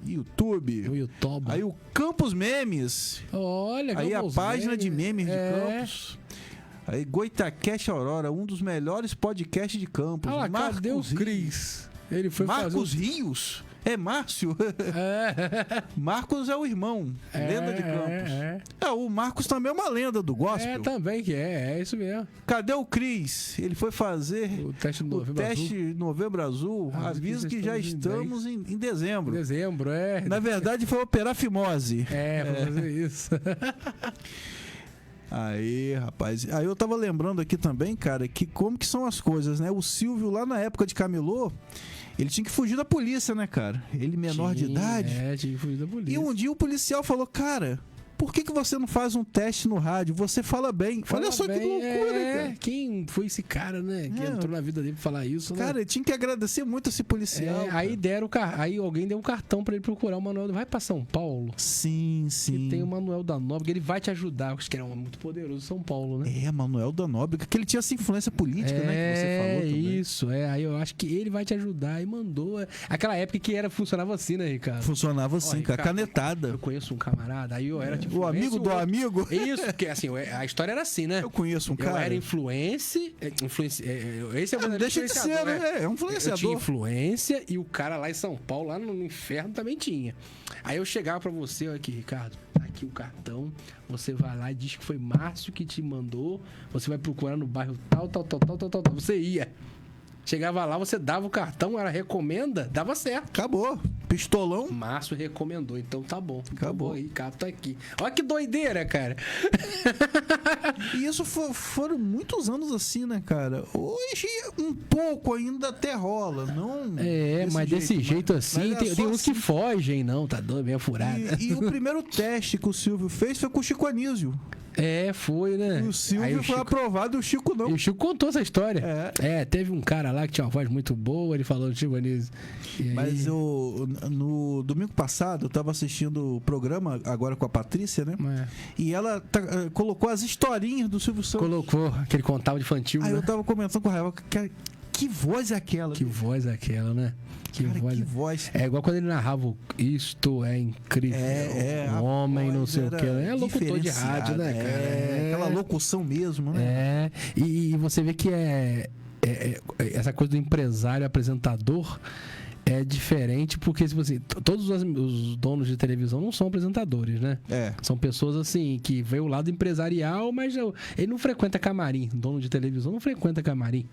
YouTube. Aí o Campos Memes. Olha, aí a página de memes de Campos. Aí Goitacast Aurora, um dos melhores podcasts de Campos. Cadê o Cris? Ele foi Marcos Rios. É Márcio. Marcos é o irmão. Lenda de Campos. O Marcos também é uma lenda do gospel. Também que é isso mesmo. Cadê o Cris? Ele foi fazer o teste Novembro Azul. Avisa que já estamos em dezembro. Dezembro, Na verdade, foi operar fimose. Pra fazer isso. Aí, rapaz. Aí eu tava lembrando aqui também, cara, que como que são as coisas, né? O Silvio, lá na época de Camelô, ele tinha que fugir da polícia, né, cara? Ele menor de idade. Tinha que fugir da polícia. E um dia o policial falou, cara, por que você não faz um teste no rádio? Você fala bem. Olha só que loucura, cara. Quem foi esse cara, né? Que entrou na vida dele pra falar isso, né? Cara, ele tinha que agradecer muito esse policial. Aí alguém deu um cartão pra ele procurar o Manuel. Vai pra São Paulo. Sim. Que tem o Manuel da Nóbrega, ele vai te ajudar. Acho que era um homem muito poderoso São Paulo, né? Manuel da Nóbrega, que ele tinha essa influência política, né? Que você falou também. Isso. Aí eu acho que ele vai te ajudar. E mandou. Aquela época que funcionava assim, né, Ricardo? Funcionava assim, cara. Canetada. Eu conheço um camarada, aí eu era tipo... O amigo do amigo? Isso, porque assim, a história era assim, né? Eu conheço um cara. Eu era esse é o verdadeiro deixa de ser, né? É um influenciador. Eu tinha influência e o cara lá em São Paulo, lá no inferno, também tinha. Aí eu chegava pra você, olha aqui, Ricardo, tá aqui o cartão, você vai lá e diz que foi Márcio que te mandou, você vai procurar no bairro tal. Você ia. Chegava lá, você dava o cartão, era recomenda, dava certo. Acabou. Pistolão. Márcio recomendou, então tá bom. Acabou. Aí, Ricardo tá aqui. Olha que doideira, cara. E isso foram muitos anos assim, né, cara? Hoje um pouco ainda até rola, não... mas desse jeito assim, tem uns assim. Que fogem, não, tá doido, meio furado. E o primeiro teste que o Silvio fez foi com o Chico Anísio. Foi, né? O Silvio foi aprovado e o Chico não. E o Chico contou essa história. Teve um cara lá que tinha uma voz muito boa, ele falou do Chico Anísio. Mas no domingo passado, eu tava assistindo o programa, agora com a Patrícia, né? E ela colocou as historinhas do Silvio Santos. Colocou, que ele contava de infantil, Aí né? eu tava comentando com o Rael, que voz é aquela? Que voz é aquela, né? Que voz. É igual quando ele narrava o Isto é incrível. Um homem, não sei o que. É locutor de rádio, né, cara? Aquela locução mesmo, né? E você vê que essa coisa do empresário apresentador é diferente, porque tipo assim, todos os donos de televisão não são apresentadores, né? São pessoas assim que veem o lado empresarial, mas ele não frequenta camarim. Dono de televisão não frequenta camarim.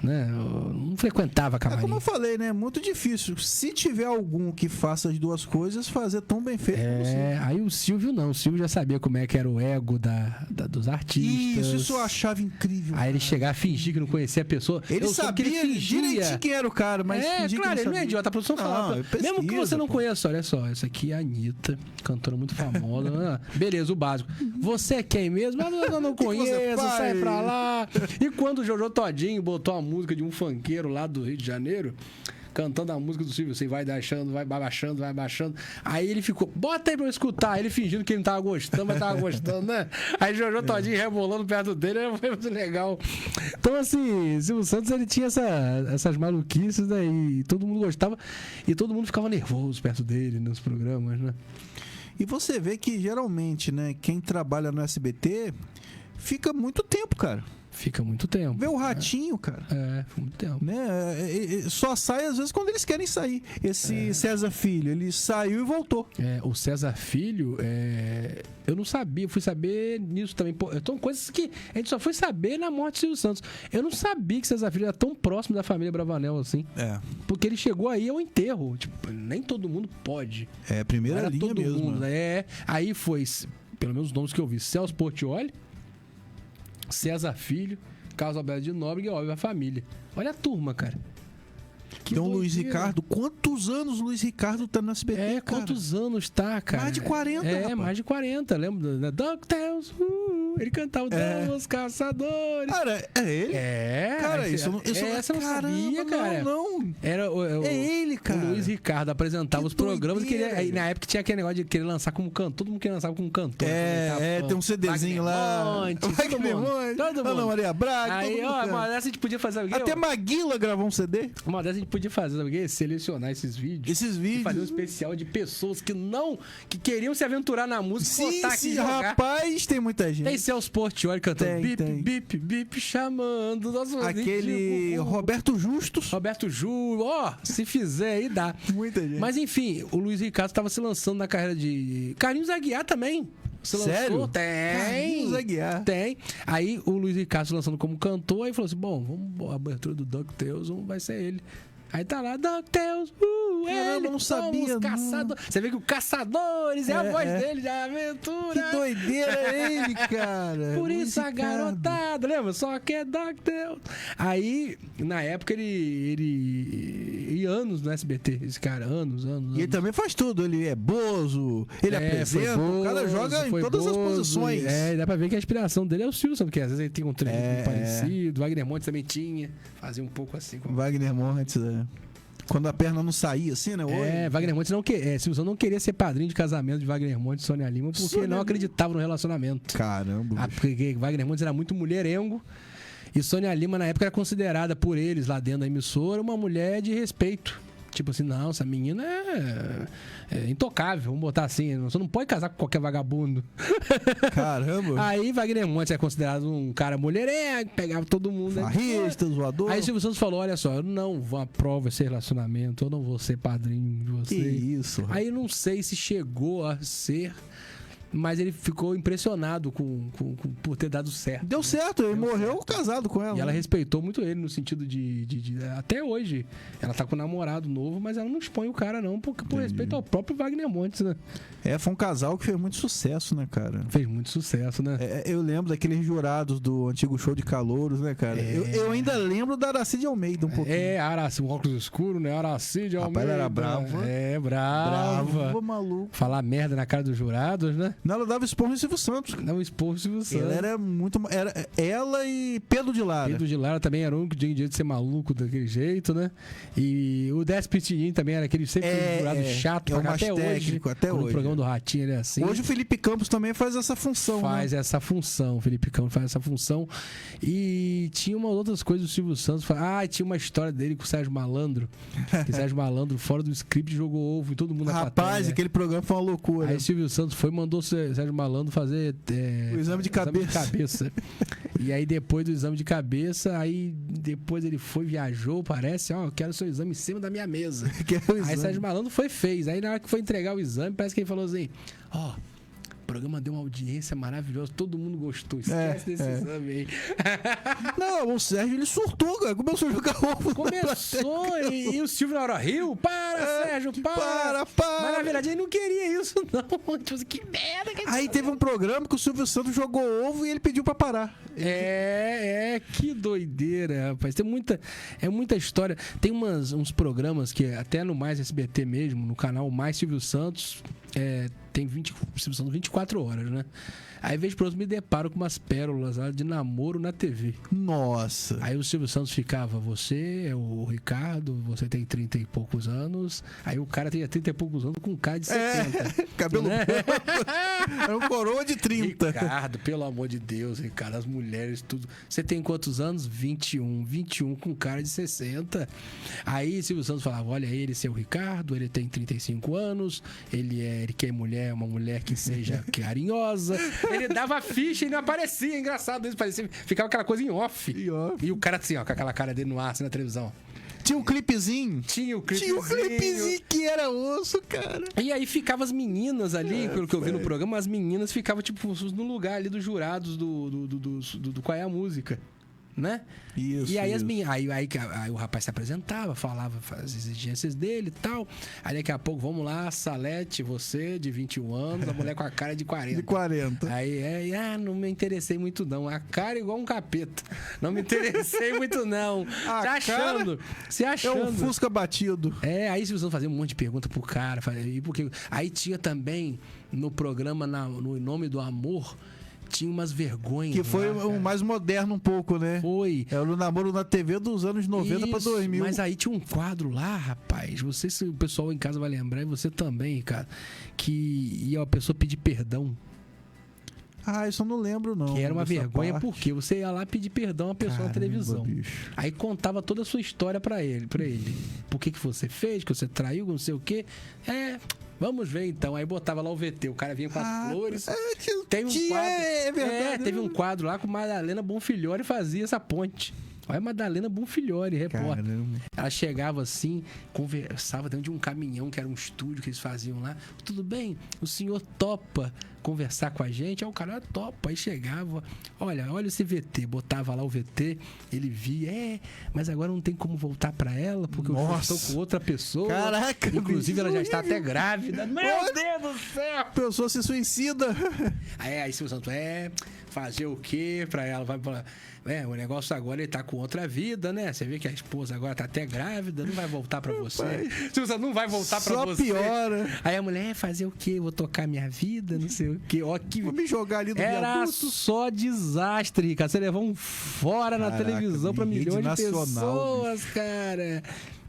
Né? Não frequentava camarim. Como eu falei, né? Muito difícil. Se tiver algum que faça as duas coisas, fazer tão bem feito como o Silvio. Aí o Silvio não. O Silvio já sabia como é que era o ego dos artistas. Isso eu achava incrível. Aí ele chegava a fingir que não conhecia a pessoa. Ele sabia direitinho quem era o cara, mas fingia claro, que ele não é idiota. A produção falava. Mesmo que você não conheça, olha só, essa aqui é a Anitta, cantora muito famosa. Beleza, o básico. Você é quem mesmo? Eu não conheço, sai pra lá. E quando o Jojo Todinho botou a música de um funkeiro lá do Rio de Janeiro, cantando a música do Silvio, assim, vai baixando, vai baixando. Aí ele ficou, bota aí pra eu escutar. Ele fingindo que ele não tava gostando, mas tava gostando, né? Aí Jojo Todinho rebolando perto dele, foi muito legal. Então, assim, Silvio Santos, ele tinha essas maluquices, né? E todo mundo gostava. E todo mundo ficava nervoso perto dele nos programas, né? E você vê que, geralmente, né, quem trabalha no SBT fica muito tempo, cara. Fica muito tempo. Vê o Ratinho, cara. Fica muito tempo. Né? Só sai, às vezes, quando eles querem sair. Esse César Filho, ele saiu e voltou. O César Filho, eu não sabia, fui saber nisso também. São coisas que a gente só foi saber na morte de Silvio Santos. Eu não sabia que César Filho era tão próximo da família Bravanel assim. Porque ele chegou aí ao enterro. Tipo, nem todo mundo pode. Primeira linha todo mesmo. Mundo, Aí foi, pelo menos os nomes que eu vi, Celso Portiolli, César Filho, Carlos Alberto de Nóbrega e, óbvio, a família. Olha a turma, cara. Então, Luiz Ricardo, quantos anos Luiz Ricardo tá no SBT, cara? Quantos anos tá, cara? Mais de 40, rapaz. Mais de 40, lembra? Da DuckTales, ele cantava Os Caçadores. Cara, é ele? Cara, isso essa eu não sabia, cara. Não. Era é ele, cara. O Luiz Ricardo apresentava os programas que ele, na época tinha aquele negócio de querer lançar como cantor. Todo mundo queria lançar como cantor. Tem um CDzinho lá. Wagner Monte, todo mundo. Ana Maria Braga. Aí, uma dessa a gente podia fazer... Até Maguila gravou um CD. Uma dessa a gente podia fazer, sabe o quê? Selecionar esses vídeos. E fazer um especial de pessoas que queriam se aventurar na música e botar aqui e jogar. Rapaz, tem muita gente. Tem Celso Portiolli cantando bip, bip, chamando. Nossa, aquele Roberto Justus. Roberto Justus. Se fizer aí dá. Muita gente. Mas enfim, o Luiz Ricardo estava se lançando na carreira de... Carlinhos Aguiar também. Sério? Tem. Tem. Aí o Luiz Ricardo se lançando como cantor, aí falou assim, bom, a abertura do DuckTales vai ser ele. Aí tá lá, DuckTales, ele, não sabia, Caçadores. Você vê que o Caçadores é a voz dele de aventura. Que doideira é ele, cara. Por isso a garotada, lembra? Só que é DuckTales. Aí, na época, ele anos no SBT, esse cara, anos. E ele também faz tudo, ele é bozo, ele apresenta, o cara joga em todas as posições. Dá pra ver que a inspiração dele é o Silvio Santos, porque às vezes ele tem um treino parecido, Wagner Montes também tinha, fazia um pouco assim. Wagner Montes, quando a perna não saía assim, né? Wagner Montes Silvio Santos não queria ser padrinho de casamento de Wagner Montes e Sônia Lima porque não acreditava no relacionamento. Caramba. Porque Wagner Montes era muito mulherengo e Sônia Lima na época era considerada por eles lá dentro da emissora uma mulher de respeito. Tipo assim, não, essa menina é intocável, vamos botar assim. Você não pode casar com qualquer vagabundo. Caramba. Aí Wagner Montes é considerado um cara mulherengo, pegava todo mundo. Farrista, zoador. Aí Silvio Santos falou, olha só, eu não vou aprovar esse relacionamento, eu não vou ser padrinho de você. Que isso. Aí eu não sei se chegou a ser... Mas ele ficou impressionado por ter dado certo. Deu certo, ele morreu casado com ela. E ela respeitou muito ele no sentido de até hoje. Ela tá com um namorado novo, mas ela não expõe o cara não, por respeito ao próprio Wagner Montes, né? Foi um casal que fez muito sucesso, né, cara? Fez muito sucesso, né? Eu lembro daqueles jurados do antigo show de calouros, né, cara? Eu ainda lembro da Aracide Almeida um pouquinho. Um óculos escuro, né? Aracide Almeida. Rapaz, ela era brava. Brava. Brava, maluco. Falar merda na cara dos jurados, né? Não, ela dava esporro em Silvio Santos. Dava esporro em Silvio Santos. Ela era muito... ela e Pedro de Lara. Pedro de Lara também era o único que tinha jeito de ser maluco daquele jeito, né? E o Décio Pitinini também era aquele sempre jurado chato. É o mais até técnico, hoje. até hoje. No programa do Ratinho ele é assim. Hoje o Felipe Campos também faz essa função, Faz né? essa função, o Felipe Campos faz essa função. E tinha umas outras coisas do Silvio Santos. Tinha uma história dele com o Sérgio Malandro. Que o Sérgio Malandro, fora do script, jogou ovo e todo mundo na plateia. Rapaz, aquele programa foi uma loucura. Aí o Silvio Santos mandou o Sérgio Malandro fazer o exame de cabeça. E aí depois do exame de cabeça, aí depois ele viajou, parece, eu quero o seu exame em cima da minha mesa. Aí o Sérgio Malandro fez. Aí na hora que foi entregar o exame, parece que ele falou assim, o programa deu uma audiência maravilhosa, todo mundo gostou. Esquece desse exame aí. Não, o Sérgio ele surtou, cara. Começou a jogar ovo. Começou e o Silvio na hora riu. Sérgio, para. Mas na verdade ele não queria isso, não. Tipo, que merda. Aí teve um programa que o Silvio Santos jogou ovo e ele pediu pra parar. Que doideira, rapaz. Tem muita história. Tem uns programas que até no Mais SBT mesmo, no canal Mais Silvio Santos, tem 24 horas, né? Aí, vez por outra, me deparo com umas pérolas lá de namoro na TV. Nossa! Aí o Silvio Santos ficava, você é o Ricardo, você tem 30 e poucos anos. Aí o cara tinha 30 e poucos anos com um cara de 70. Cabelo branco. Era um coroa de 30. Ricardo, pelo amor de Deus, Ricardo, as mulheres, tudo. Você tem quantos anos? 21 com cara de 60. Aí Silvio Santos falava, olha, ele é o Ricardo, ele tem 35 anos, ele quer uma mulher que seja carinhosa. Ele dava a ficha e não aparecia. Engraçado isso. Ficava aquela coisa em off. E o cara assim, com aquela cara dele no ar, assim, na televisão. Tinha um clipezinho. Tinha um clipezinho que era osso, cara. E aí ficavam as meninas ali, pelo que eu vi no programa, as meninas ficavam, tipo, no lugar ali dos jurados do Qual é a Música. Né? Isso. E aí aí o rapaz se apresentava, falava as exigências dele e tal. Aí daqui a pouco, vamos lá, Salete, você de 21 anos, a mulher com a cara de 40. De 40. Aí não me interessei muito não. A cara igual um capeta. Não me interessei muito não. Se achando. É um Fusca batido. Aí vocês vão fazer um monte de pergunta pro cara. Porque aí tinha também no programa no Nome do Amor, tinha umas vergonhas. Que foi o mais moderno um pouco, né? Foi. Era o namoro na TV dos anos 90 pra 2000. Mas aí tinha um quadro lá, rapaz. Se o pessoal em casa vai lembrar, e você também, cara, que ia a pessoa pedir perdão. Isso eu não lembro, não. Que era uma vergonha, porque você ia lá pedir perdão à pessoa na televisão. Bicho. Aí contava toda a sua história pra ele. Por que você fez, que você traiu, não sei o quê. Vamos ver então. Aí botava lá o VT, o cara vinha com as flores. Tem um quadro. Teve um quadro lá com Madalena Bonfilhori fazia essa ponte. Olha a Madalena Bonfilhori, repórter. Caramba. Ela chegava assim, conversava dentro de um caminhão, que era um estúdio que eles faziam lá. Tudo bem? O senhor topa conversar com a gente? Aí o cara topa. Aí chegava, olha esse VT. Botava lá o VT, ele via, mas agora não tem como voltar pra ela, porque eu já estou com outra pessoa. Caraca, inclusive ela já está até grávida. Meu Deus do céu! A pessoa se suicida. Aí Silvio Santos, fazer o quê pra ela? Vai falar, o negócio agora ele tá com outra vida, né? Você vê que a esposa agora tá até grávida, não vai voltar pra você. Silvio Santos, não vai voltar pra você. Só piora. Aí a mulher, fazer o quê? Vou tocar minha vida, não sei o quê. Vou me jogar ali do Era viaduto. Só desastre, Ricardo. Você levou um fora na televisão pra milhões de pessoas, bicho. Cara.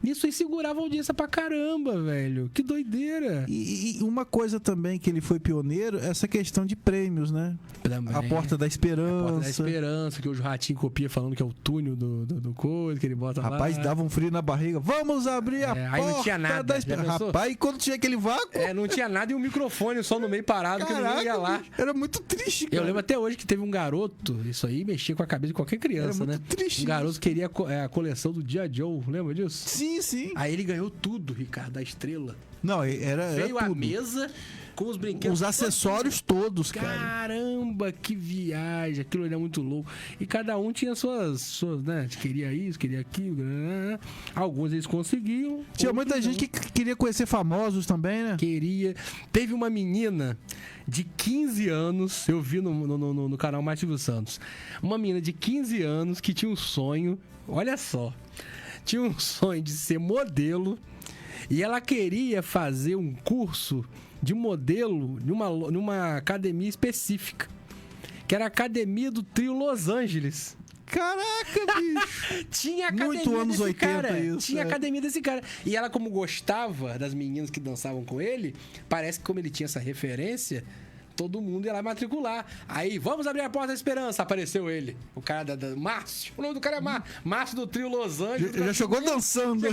Isso aí segurava a audiência pra caramba, velho. Que doideira. E uma coisa também que ele foi pioneiro, essa questão de prêmios, né? Também. A Porta da Esperança. A Porta da Esperança, que hoje o Ratinho copia falando que é o túnel do coisa, que ele bota lá. Rapaz, dava um frio na barriga. Vamos abrir a porta aí não tinha nada, da Esperança. Rapaz, e quando tinha aquele vácuo... não tinha nada e um microfone só no meio parado. Caraca, que ninguém ia lá. Era muito triste, cara. Eu lembro até hoje que teve um garoto, isso aí mexia com a cabeça de qualquer criança, era né? Muito triste. Um garoto queria a coleção do G.I. Joe, lembra disso? Sim. Aí ele ganhou tudo, Ricardo, da Estrela. Não, era Veio tudo. a mesa com os brinquedos. Os acessórios todos, cara. Caramba, que viagem. Aquilo era muito louco. E cada um tinha suas né? Queria isso, queria aquilo. Alguns eles conseguiam. Tinha muita gente que queria conhecer famosos também, né? Queria. Teve uma menina de 15 anos, eu vi no canal Mais Silvio Santos. Uma menina de 15 anos que tinha um sonho, olha só, tinha um sonho de ser modelo E ela queria fazer um curso de modelo numa academia específica, que era a Academia do Trio Los Angeles. Caraca, bicho! Tinha academia Muito anos desse 80 cara. isso. Tinha academia desse cara. E ela, como gostava das meninas que dançavam com ele, parece que como ele tinha essa referência, todo mundo ia lá matricular. Aí, vamos abrir a porta da esperança. Apareceu ele. O cara da Márcio. O nome do cara é Márcio do Trio Los Angeles. Já chegou dançando.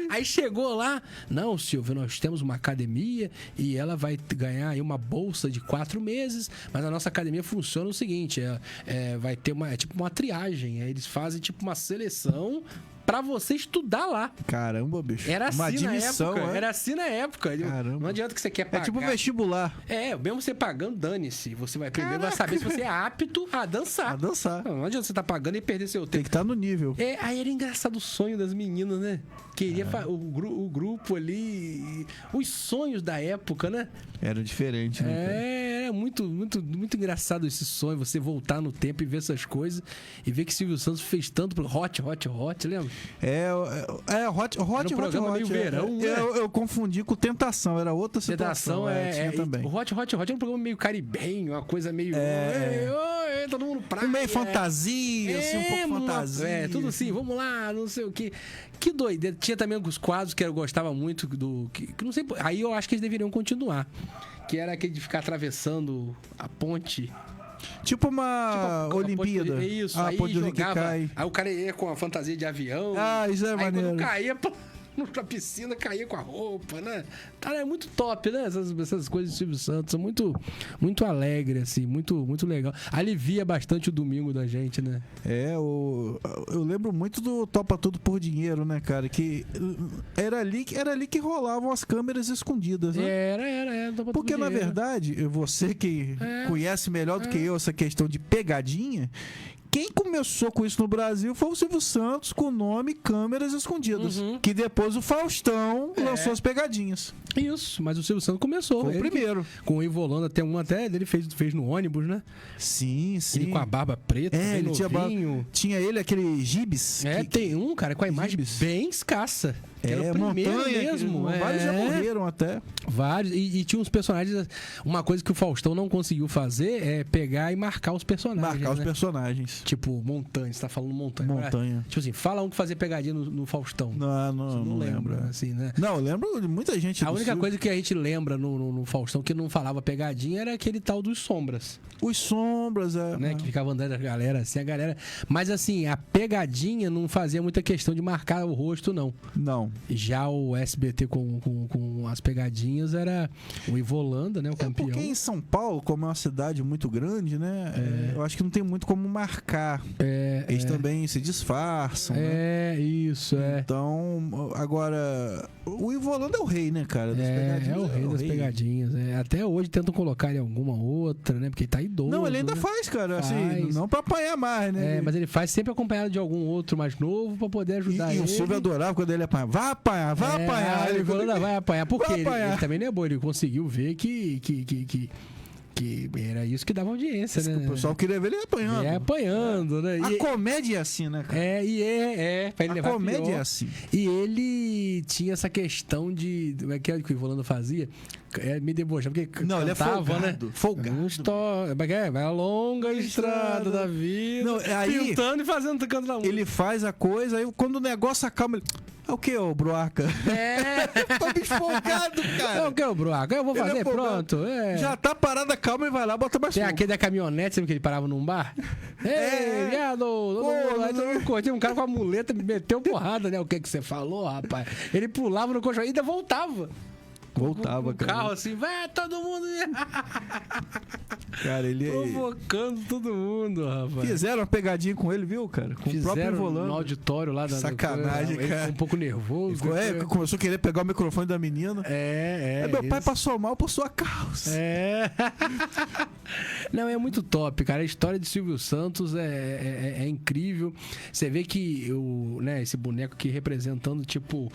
Aí chegou lá. Não, Silvio, nós temos uma academia e ela vai ganhar aí uma bolsa de 4 meses. Mas a nossa academia funciona o seguinte: vai ter tipo uma triagem. Aí eles fazem tipo uma seleção pra você estudar lá. Caramba, bicho. Era assim uma admissão, na época. Era assim na época. Caramba. Não adianta que você quer pagar. É tipo vestibular. Mesmo você pagando, dane-se. Você vai primeiro vai saber se você é apto a dançar. A dançar. Não adianta você estar pagando e perder seu tempo. Tem que estar no nível. Aí era engraçado o sonho das meninas, né? Queria o grupo ali. Os sonhos da época, né? Era diferente, né? Era muito, muito, muito engraçado esse sonho. Você voltar no tempo e ver essas coisas. E ver que Silvio Santos fez tanto pro Hot, lembra? Hot, era um programa meio verão, né? Eu confundi com Tentação, era outra situação. Tentação também. O Hot era um programa meio caribenho, uma coisa meio... Oi, todo mundo praia. Meio fantasia, assim, um pouco fantasia. Tudo assim, vamos lá, não sei o quê. Que doideira. Tinha também os quadros que eu gostava muito do... Que não sei, aí eu acho que eles deveriam continuar. Que era aquele de ficar atravessando a ponte... Tipo uma Olimpíada. Isso, aí jogava. Aí o cara ia com a fantasia de avião. Isso é maneiro. Aí quando caía pra piscina, caía com a roupa, né? Cara, é muito top, né? Essas coisas do Silvio Santos são muito, muito alegre, assim, muito, muito legal. Alivia bastante o domingo da gente, né? Eu lembro muito do Topa Tudo por Dinheiro, né, cara? Que era ali que rolavam as câmeras escondidas, né? Era. Porque, na verdade, você que conhece melhor do que eu essa questão de pegadinha, quem começou com isso no Brasil foi o Silvio Santos com o nome Câmeras Escondidas. Que depois o Faustão lançou as pegadinhas. Isso, mas o Silvio Santos começou. Foi o primeiro. Com o Ivo Holanda, tem um até ele fez no ônibus, né? Sim. Ele com a barba preta, bem ele novinho. tinha ele, aquele Gibes. Tem um, cara, com a imagem bem escassa. Que era o primeiro montanha mesmo. Vários já morreram até. Vários. E tinha uns personagens... Uma coisa que o Faustão não conseguiu fazer é pegar e marcar os personagens. Os personagens. Tipo, Montanha. Você tá falando Montanha. Montanha. Tipo assim, fala um que fazia pegadinha no Faustão. Não lembro. Assim, né? Não, eu lembro de muita gente. A única coisa que a gente lembra no Faustão que não falava pegadinha era aquele tal dos Sombras. Os Sombras, né? Que ficava andando a galera, assim, a galera... Mas assim, a pegadinha não fazia muita questão de marcar o rosto, não. Não. Já o SBT com as pegadinhas era o Ivo Holanda, né? O campeão. Porque em São Paulo, como é uma cidade muito grande, né? Eu acho que não tem muito como marcar. Eles também se disfarçam, né? Isso. Então, agora... O Ivo Holanda é o rei, né, cara? Das pegadinhas. É o rei das pegadinhas. Até hoje tentam colocar ele em alguma outra, né? Porque ele tá idoso. Não, ele ainda faz, cara. Assim, não pra apanhar mais, né? Mas ele faz sempre acompanhado de algum outro mais novo pra poder ajudar ele. E o Silvio adorava quando ele apanhava. Vai apanhar. Ele vai apanhar. Porque ele também não é bom. Ele conseguiu ver que era isso que dava audiência, né? O pessoal queria ver ele apanhando. Apanhando, né? A comédia é assim, né, cara? Pra ele levar comédia pior. é assim. E ele tinha essa questão de... Como é que o Ivo Holanda fazia? Me debochava, porque não, ele é folgado, né? Folgado. Vai a longa estrada da vida. Não, aí, pintando e fazendo canto da música. Ele faz a coisa, aí quando o negócio acalma, ele... É o que, ô Bruaca? Tá bicho folgado, cara. É o que, ô Bruaca? Eu vou fazer, pronto. Já tá parada, calma e vai lá, bota mais fogo. Tem aquele da caminhonete, sabe que ele parava num bar? Viado! Aí todo mundo curtia, um cara com a muleta meteu porrada, né? O que você falou, rapaz? Ele pulava no colchão e ainda voltava. Voltava, cara. O carro assim, vai todo mundo. Cara, ele... Provocando todo mundo, rapaz. Fizeram uma pegadinha com ele, viu, cara? Com o próprio volante. No auditório lá da... Sacanagem, cara. Ele ficou um pouco nervoso. Começou a querer pegar o microfone da menina. Meu pai passou mal por sua causa. Não, é muito top, cara. A história de Silvio Santos é incrível. Você vê que esse boneco aqui representando, tipo...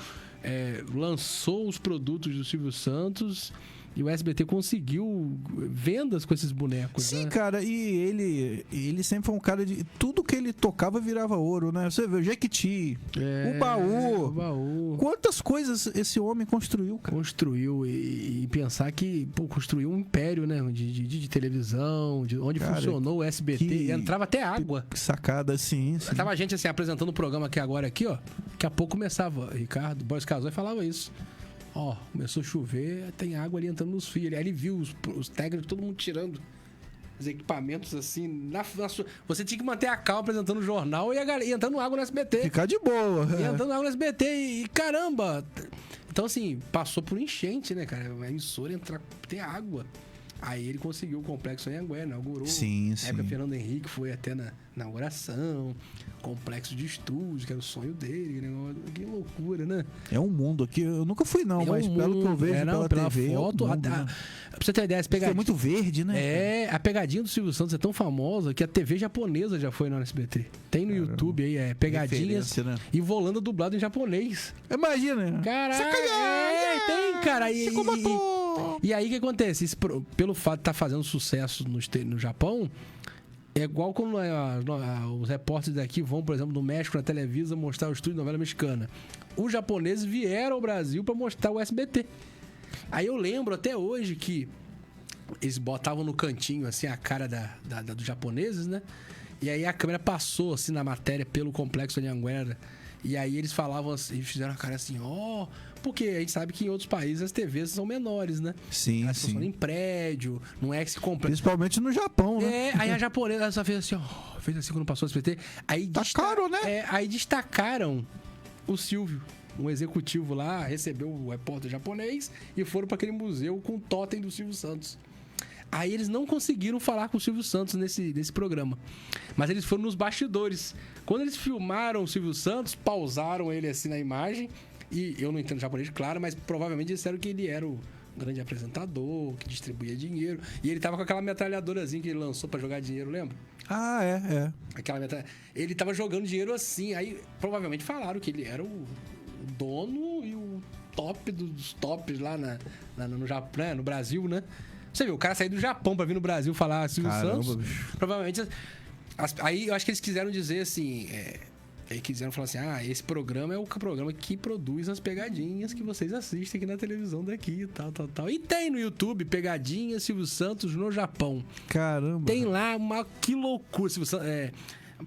lançou os produtos do Silvio Santos E o SBT conseguiu vendas com esses bonecos, Sim, né? cara, e ele sempre foi um cara de... Tudo que ele tocava virava ouro, né? Você vê o Jequiti, o baú. Quantas coisas esse homem construiu, cara? Construiu e pensar que construiu um império, né? De televisão, onde cara, funcionou o SBT. E entrava até água. Que sacada, sim. Tava a gente assim, apresentando o programa aqui agora, ó. Daqui a pouco começava, Ricardo, Boris Casói falava isso. Ó, começou a chover, tem água ali entrando nos fios. Aí ele viu os técnicos, todo mundo tirando os equipamentos assim. Você tinha que manter a calma apresentando o jornal e entrando água no SBT. Ficar de boa. E entrando água no SBT e caramba! Então, assim, passou por enchente, né, cara? A emissora ter água. Aí ele conseguiu o complexo Anhanguera, inaugurou. Sim. Na época, Fernando Henrique foi até na inauguração. Complexo de estúdio, que era o sonho dele. Que loucura, né? É um mundo aqui. Eu nunca fui, não, mas pelo que eu vejo pela TV, foto, né? Pra você ter ideia, é muito verde, né? A pegadinha do Silvio Santos é tão famosa que a TV japonesa já foi no SBT. Tem no YouTube aí, pegadinhas né? e Volanda dublado em japonês. Imagina. Caraca, tem, cara. E aí o que acontece? Isso, pelo fato de estar fazendo sucesso no Japão, é igual quando os repórteres daqui vão, por exemplo, no México, na Televisa, mostrar o estúdio de novela mexicana. Os japoneses vieram ao Brasil para mostrar o SBT. Aí eu lembro até hoje que eles botavam no cantinho assim a cara dos japoneses, né? E aí a câmera passou assim na matéria pelo complexo Anhanguera. E aí eles falavam assim, eles fizeram a cara assim, porque a gente sabe que em outros países as TVs são menores, né? Sim, elas funcionam em prédio, não é que se compra. Principalmente no Japão, né? Aí a japonesa só fez assim, fez assim quando passou o SBT. Aí caro, né? Aí destacaram o Silvio, um executivo lá, recebeu o repórter japonês e foram para aquele museu com o totem do Silvio Santos. Aí eles não conseguiram falar com o Silvio Santos nesse programa. Mas eles foram nos bastidores. Quando eles filmaram o Silvio Santos, pausaram ele assim na imagem. E eu não entendo japonês, claro, mas provavelmente disseram que ele era o grande apresentador, que distribuía dinheiro. E ele tava com aquela metralhadorazinha que ele lançou pra jogar dinheiro, lembra? Ah, é. Ele tava jogando dinheiro assim. Aí provavelmente falaram que ele era o dono e o top dos tops lá no Japão, né? No Brasil, né? Você viu, o cara saiu do Japão pra vir no Brasil falar Silvio Santos. Bicho. Provavelmente. Aí eu acho que eles quiseram dizer assim. Eles quiseram falar assim: esse programa é o programa que produz as pegadinhas que vocês assistem aqui na televisão daqui e tal. E tem no YouTube pegadinhas Silvio Santos no Japão. Caramba. Tem lá que loucura. Silvio Santos,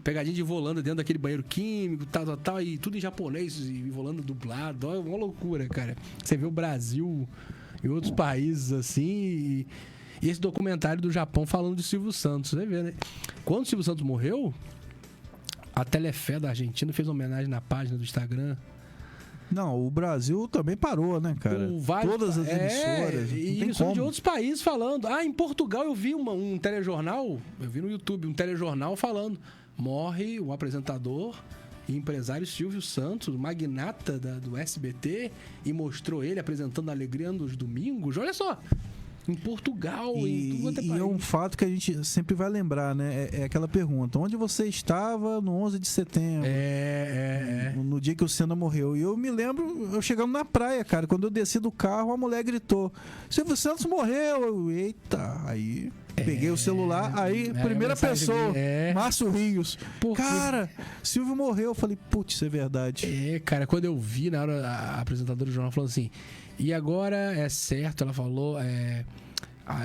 pegadinha de Volanda dentro daquele banheiro químico, tal. E tudo em japonês e Volanda dublado. É uma loucura, cara. Você vê o Brasil e outros países assim. E esse documentário do Japão falando de Silvio Santos. Você vê, né? Quando o Silvio Santos morreu, a Telefé da Argentina fez uma homenagem na página do Instagram. Não, o Brasil também parou, né, cara? Todas as emissoras. E isso de outros países falando. Em Portugal eu vi um telejornal, eu vi no YouTube um telejornal falando: morre o apresentador e empresário Silvio Santos, magnata do SBT, e mostrou ele apresentando a Alegria dos Domingos. Olha só! Em Portugal, em tudo quanto é país. E é um fato que a gente sempre vai lembrar, né? É aquela pergunta: onde você estava no 11 de setembro? No dia que o Senna morreu. E eu me lembro, eu chegando na praia, cara, quando eu desci do carro, a mulher gritou: Silvio Santos morreu! Eita! Aí peguei o celular, primeira pessoa, Márcio Rios. Cara, Silvio morreu. Eu falei: putz, isso é verdade. Cara, quando eu vi, na hora, a apresentadora do jornal falou assim: e agora é certo, ela falou,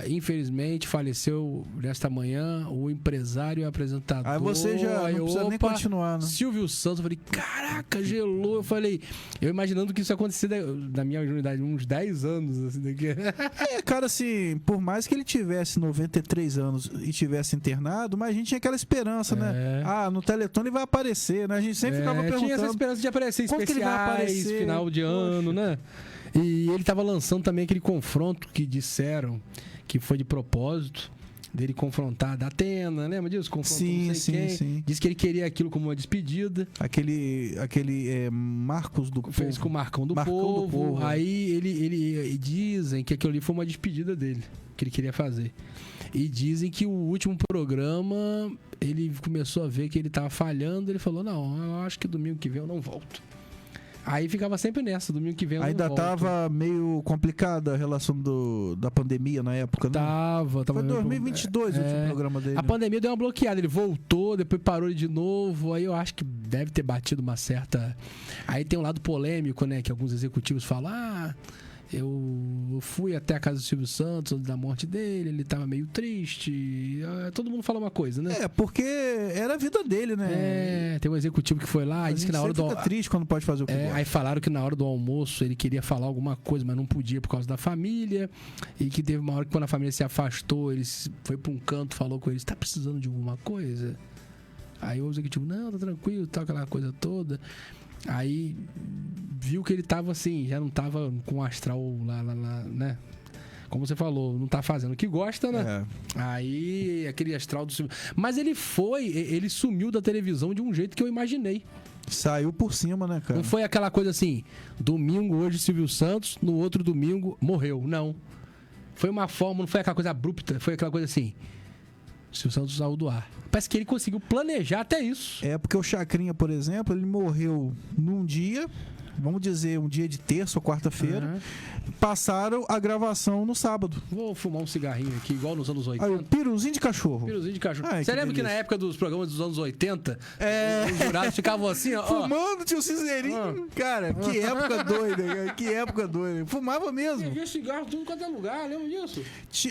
infelizmente faleceu nesta manhã o empresário e apresentador. Aí você já não precisa nem continuar, né? Silvio Santos. Eu falei: caraca, gelou. Eu imaginando que isso ia acontecer na minha unidade uns 10 anos. Assim, daqui. Cara, assim, por mais que ele tivesse 93 anos e tivesse internado, mas a gente tinha aquela esperança, né? No Teleton ele vai aparecer, né? A gente sempre ficava perguntando. Tinha essa esperança de aparecer em especiais, final de ano, né? E ele tava lançando também aquele confronto que disseram que foi de propósito, dele confrontar da Atena, lembra disso? Sim. Disse que ele queria aquilo como uma despedida. Aquele Marcos do Fez Povo. com o Marcão do Povo. Aí ele dizem que aquilo ali foi uma despedida dele, que ele queria fazer. E dizem que o último programa ele começou a ver que ele tava falhando, ele falou: não, eu acho que domingo que vem eu não volto. Aí ficava sempre nessa, domingo que vem eu Ainda não volto. tava meio complicada a relação da pandemia na época, né? Tava Foi 2022 o último programa dele. A pandemia deu uma bloqueada, ele voltou, depois parou de novo, aí eu acho que deve ter batido uma certa... Aí tem um lado polêmico, né, que alguns executivos falam, eu fui até a casa do Silvio Santos antes da morte dele, ele tava meio triste, todo mundo fala uma coisa, né? Porque era a vida dele, né? Tem um executivo que foi lá e disse que na hora do... fica triste quando pode fazer o que gosta. Aí falaram que na hora do almoço ele queria falar alguma coisa, mas não podia por causa da família, e que teve uma hora que quando a família se afastou, ele foi pra um canto, falou com eles, tá precisando de alguma coisa? Aí o executivo, não, tá tranquilo, tal, aquela coisa toda. Aí viu que ele tava assim, já não tava com o astral lá, né? Como você falou, não tá fazendo o que gosta, né? Aí aquele astral do Silvio. Mas ele sumiu da televisão de um jeito que eu imaginei. Saiu por cima, né, cara? Não foi aquela coisa assim, domingo hoje Silvio Santos, no outro domingo morreu. Não. Foi uma forma, não foi aquela coisa abrupta, foi aquela coisa assim, Silvio Santos saiu do ar. Parece que ele conseguiu planejar até isso. Porque o Chacrinha, por exemplo, ele morreu num dia, vamos dizer, um dia de terça ou quarta-feira. Passaram a gravação no sábado. Vou fumar um cigarrinho aqui, igual nos anos 80. Aí, o piruzinho de cachorro. Piruzinho de cachorro. Ai, você que lembra que delícia. na época dos programas dos anos 80, os jurados ficavam assim, ó. Fumando, tio Cinzeirinho. Cara, que época doida, cara. Que época doida. Fumava mesmo. Tinha cigarro tudo quanto é lugar, lembra disso?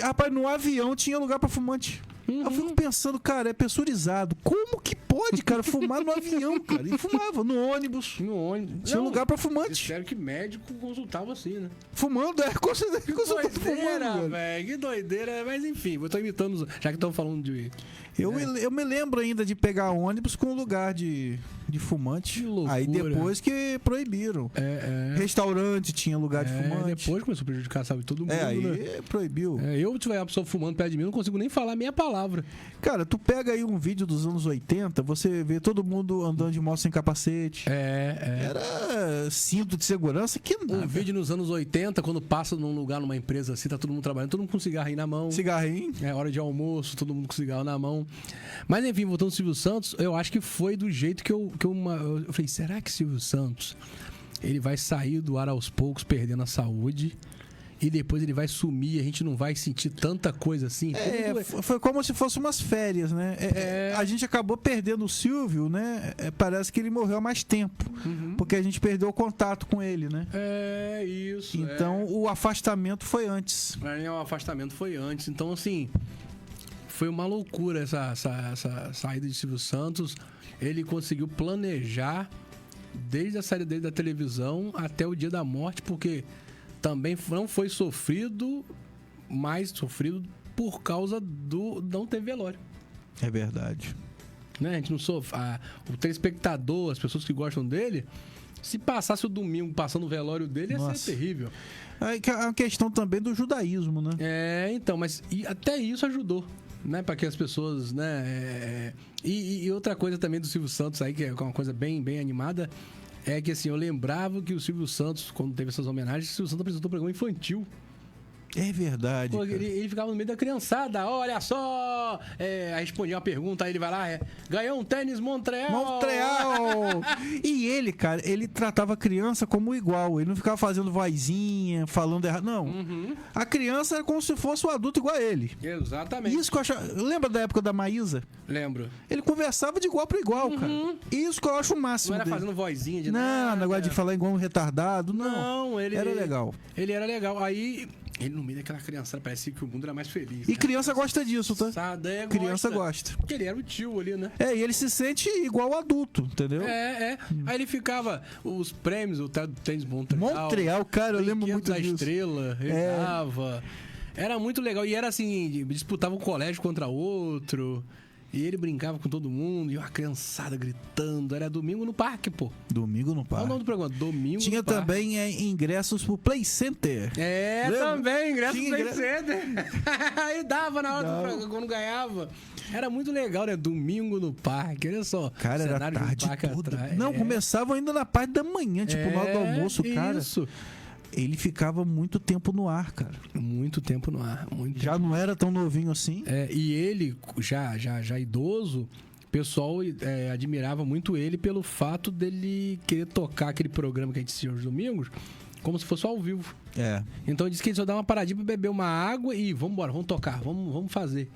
Rapaz, no avião tinha lugar pra fumante. Eu fico pensando, cara, é pressurizado. Como que pode, cara, fumar no avião, cara? E fumava no ônibus. No ônibus. Tinha lugar pra fumante. Disseram que médico consultava assim, né? Fumando, Que doideira, fumando, velho. Que doideira. Mas enfim, eu tô imitando, já que estão falando de... Eu me lembro ainda de pegar ônibus com lugar de fumante. Que loucura. Aí depois que proibiram. Restaurante tinha lugar de fumante. Depois começou a prejudicar a saúde de todo mundo, Aí né? proibiu. Eu tiver uma pessoa fumando perto de mim, eu não consigo nem falar a minha palavra. Cara, tu pega aí um vídeo dos anos 80, você vê todo mundo andando de moto sem capacete. Era cinto de segurança que nada. Um vídeo nos anos 80, quando passa num lugar, numa empresa assim, tá todo mundo trabalhando, todo mundo com cigarrinho na mão. Cigarrinho. Hora de almoço, todo mundo com cigarro na mão. Mas enfim, voltando ao Silvio Santos, eu acho que foi do jeito que eu falei, será que Silvio Santos ele vai sair do ar aos poucos, perdendo a saúde, e depois ele vai sumir, a gente não vai sentir tanta coisa assim? Foi como se fosse umas férias, né? A gente acabou perdendo o Silvio, né? Parece que ele morreu há mais tempo, porque a gente perdeu o contato com ele, né? Isso. Então o afastamento foi antes. O afastamento foi antes. Então, assim, foi uma loucura essa saída de Silvio Santos. Ele conseguiu planejar desde a saída dele da televisão até o dia da morte, porque também não foi sofrido, mas sofrido por causa do não ter velório. É verdade. Né? A gente não sofre. O telespectador, as pessoas que gostam dele, se passasse o domingo passando o velório dele, ia ser terrível. É a questão também do judaísmo, né? Então, mas até isso ajudou, né? Para que as pessoas, né? E outra coisa também do Silvio Santos aí, que é uma coisa bem, bem animada, é que assim, eu lembrava que o Silvio Santos, quando teve essas homenagens, o Silvio Santos apresentou um programa infantil. É verdade. Pô, ele ficava no meio da criançada, olha só! Aí respondia uma pergunta, aí ele vai lá, ganhou um tênis Montreal! E ele, cara, ele tratava a criança como igual. Ele não ficava fazendo vozinha, falando errado. Não. A criança era como se fosse um adulto igual a ele. Exatamente. Isso que eu acho. Lembra da época da Maísa? Lembro. Ele conversava de igual para igual, cara. Isso que eu acho o máximo. Não era dele. fazendo vozinha de nada. Não, negócio de falar igual um retardado. Não, ele era legal. Ele era legal. Aí, ele no meio daquela criança, parecia que o mundo era mais feliz. E criança gosta disso, tá? Criança gosta. Porque ele era o tio ali, né? E ele se sente igual adulto, entendeu? Aí ele ficava, os prêmios, o tênis Montreal, cara, eu lembro muito disso. da Estrela, ele dava. Era muito legal. E era assim, disputava um colégio contra outro. E ele brincava com todo mundo, e uma criançada gritando. Era domingo no parque, pô. Domingo no parque. Qual o nome do programa? Domingo Tinha no parque. também ingressos pro Play Center. Também, ingressos pro Play Center. Aí dava na hora do programa, quando ganhava. Era muito legal, né? Domingo no parque, olha só. Cara, era tarde toda. Atrás. Não, começava ainda na parte da manhã, tipo, na hora do almoço, cara. Isso. Ele ficava muito tempo no ar, cara. Muito tempo no ar. Já não era tão novinho assim. E ele, já idoso, pessoal admirava muito ele pelo fato dele querer tocar aquele programa que a gente assistia aos domingos como se fosse ao vivo. Então ele disse que ele só dá uma paradinha pra beber uma água e vamos embora, vamos tocar, vamos fazer.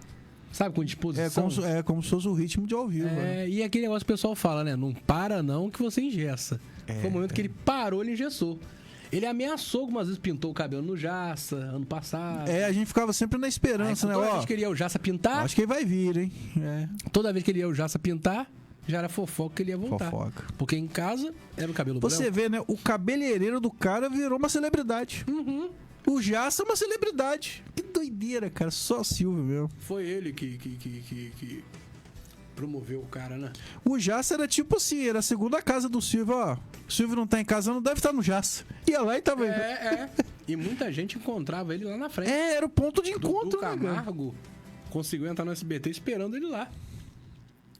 Sabe, com disposição. Como se fosse o ritmo de ao vivo. E aquele negócio que o pessoal fala, né? Não para não que você engessa. Foi o momento que ele parou, ele engessou. Ele ameaçou algumas vezes, pintou o cabelo no Jassa, ano passado. A gente ficava sempre na esperança, né? Toda vez que ele ia o Jassa pintar... Acho que ele vai vir, hein? Toda vez que ele ia o Jassa pintar, já era fofoca que ele ia voltar. Fofoca. Porque em casa era o cabelo branco. Você vê, né? O cabeleireiro do cara virou uma celebridade. O Jassa é uma celebridade. Que doideira, cara. Só Silvio mesmo. Foi ele que promoveu o cara, né? O Jassa era tipo assim, era a segunda casa do Silvio, ó. O Silvio não tá em casa, não deve estar no Jassa. Ia lá e tava... E muita gente encontrava ele lá na frente. Era o ponto de encontro, Dudu Camargo conseguiu entrar no SBT esperando ele lá.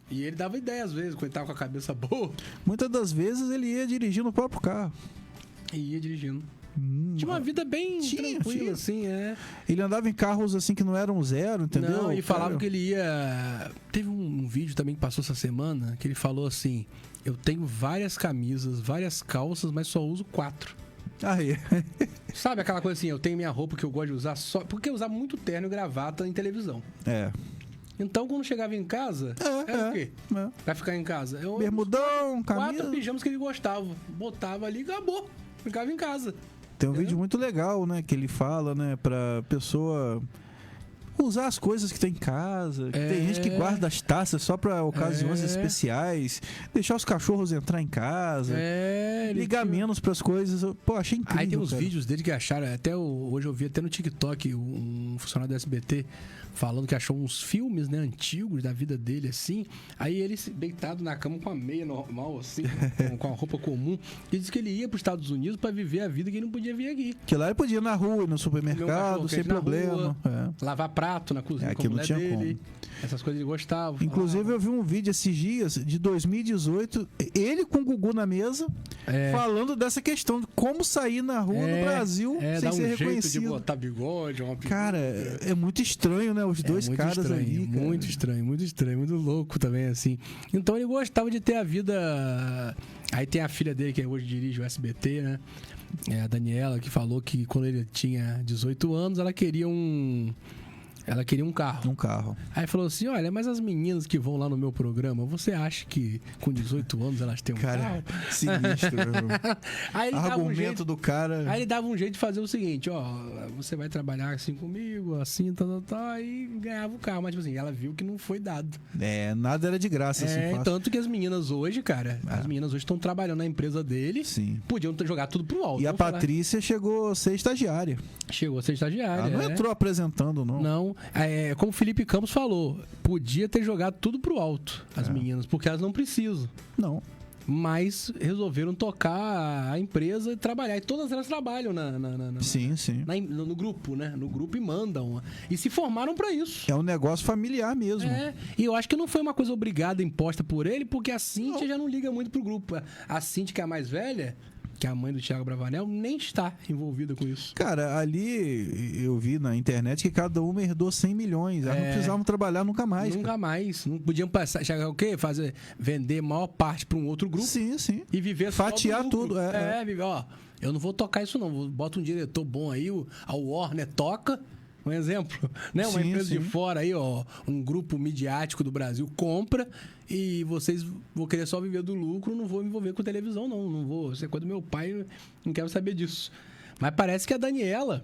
E ele dava ideia às vezes, quando ele tava com a cabeça boa. Muitas das vezes ele ia dirigindo o próprio carro. E ia dirigindo. Tinha uma vida bem tranquila, assim, Ele andava em carros, assim, que não eram zero, entendeu? Não, e falava que ele ia... Teve um vídeo também que passou essa semana, que ele falou assim, eu tenho várias camisas, várias calças, mas só uso 4. Sabe aquela coisa assim, eu tenho minha roupa que eu gosto de usar só... Porque eu usava muito terno e gravata em televisão. Então, quando chegava em casa, era o quê? Vai ficar em casa? Bermudão, camisa... 4 pijamas que ele gostava. Botava ali e acabou. Ficava em casa. Tem um vídeo muito legal, né? Que ele fala, né? Pra pessoa usar as coisas que tem em casa. Tem gente que guarda as taças só pra ocasiões especiais. Deixar os cachorros entrar em casa. Ligar menos pras coisas. Pô, achei incrível. Aí tem uns vídeos dele que acharam... Hoje eu vi até no TikTok um funcionário do SBT falando que achou uns filmes, né, antigos da vida dele, assim. Aí ele deitado na cama com a meia normal, assim, com a roupa comum. E disse que ele ia para os Estados Unidos para viver a vida que ele não podia vir aqui. Que lá ele podia ir na rua, no supermercado, sem problema. Lavar prato na cozinha com a mulher dele. Essas coisas ele gostava. Inclusive, eu vi um vídeo esses dias, de 2018, ele com o Gugu na mesa, falando dessa questão de como sair na rua no Brasil sem ser reconhecido. Jeito de botar bigode, cara, é muito estranho, né? Os dois caras estranho, ali, cara. Muito estranho, muito louco também, assim. Então ele gostava de ter a vida... Aí tem a filha dele, que hoje dirige o SBT, né? A Daniela, que falou que quando ele tinha 18 anos, ela queria um carro. Um carro. Aí falou assim, olha, mas as meninas que vão lá no meu programa, você acha que com 18 anos elas têm um carro? Sinistro. Aí ele argumento do cara... Aí ele dava um jeito de fazer o seguinte, você vai trabalhar assim comigo, assim, e ganhava o carro. Mas, tipo assim, ela viu que não foi dado. Nada era de graça, assim, fácil. Tanto que as meninas hoje, cara, as meninas hoje estão trabalhando na empresa dele. Sim. Podiam jogar tudo pro alto. E a Patrícia chegou a ser estagiária. Chegou a ser estagiária. Ela não entrou apresentando, não. Não. Como o Felipe Campos falou, podia ter jogado tudo pro alto, as meninas, porque elas não precisam. Não. Mas resolveram tocar a empresa e trabalhar. E todas elas trabalham sim. No grupo, né? No grupo e mandam. E se formaram pra isso. É um negócio familiar mesmo. E eu acho que não foi uma coisa obrigada, imposta por ele, porque a Cíntia já não liga muito pro grupo. A Cíntia, que é a mais velha, que a mãe do Thiago Bravanel, nem está envolvida com isso. Cara, ali eu vi na internet que cada uma herdou 100 milhões. Elas não precisavam trabalhar nunca mais. Nunca mais. Não podiam passar, chegar o quê? Vender maior parte para um outro grupo. Sim. E viver só fatiar tudo. Viver, eu não vou tocar isso não. Bota um diretor bom aí, a Warner toca. Um exemplo, né? Uma empresa de fora aí, um grupo midiático do Brasil compra e vocês vão querer só viver do lucro, não vou me envolver com televisão, não vou. Isso é coisa do meu pai, não quero saber disso. Mas parece que a Daniela,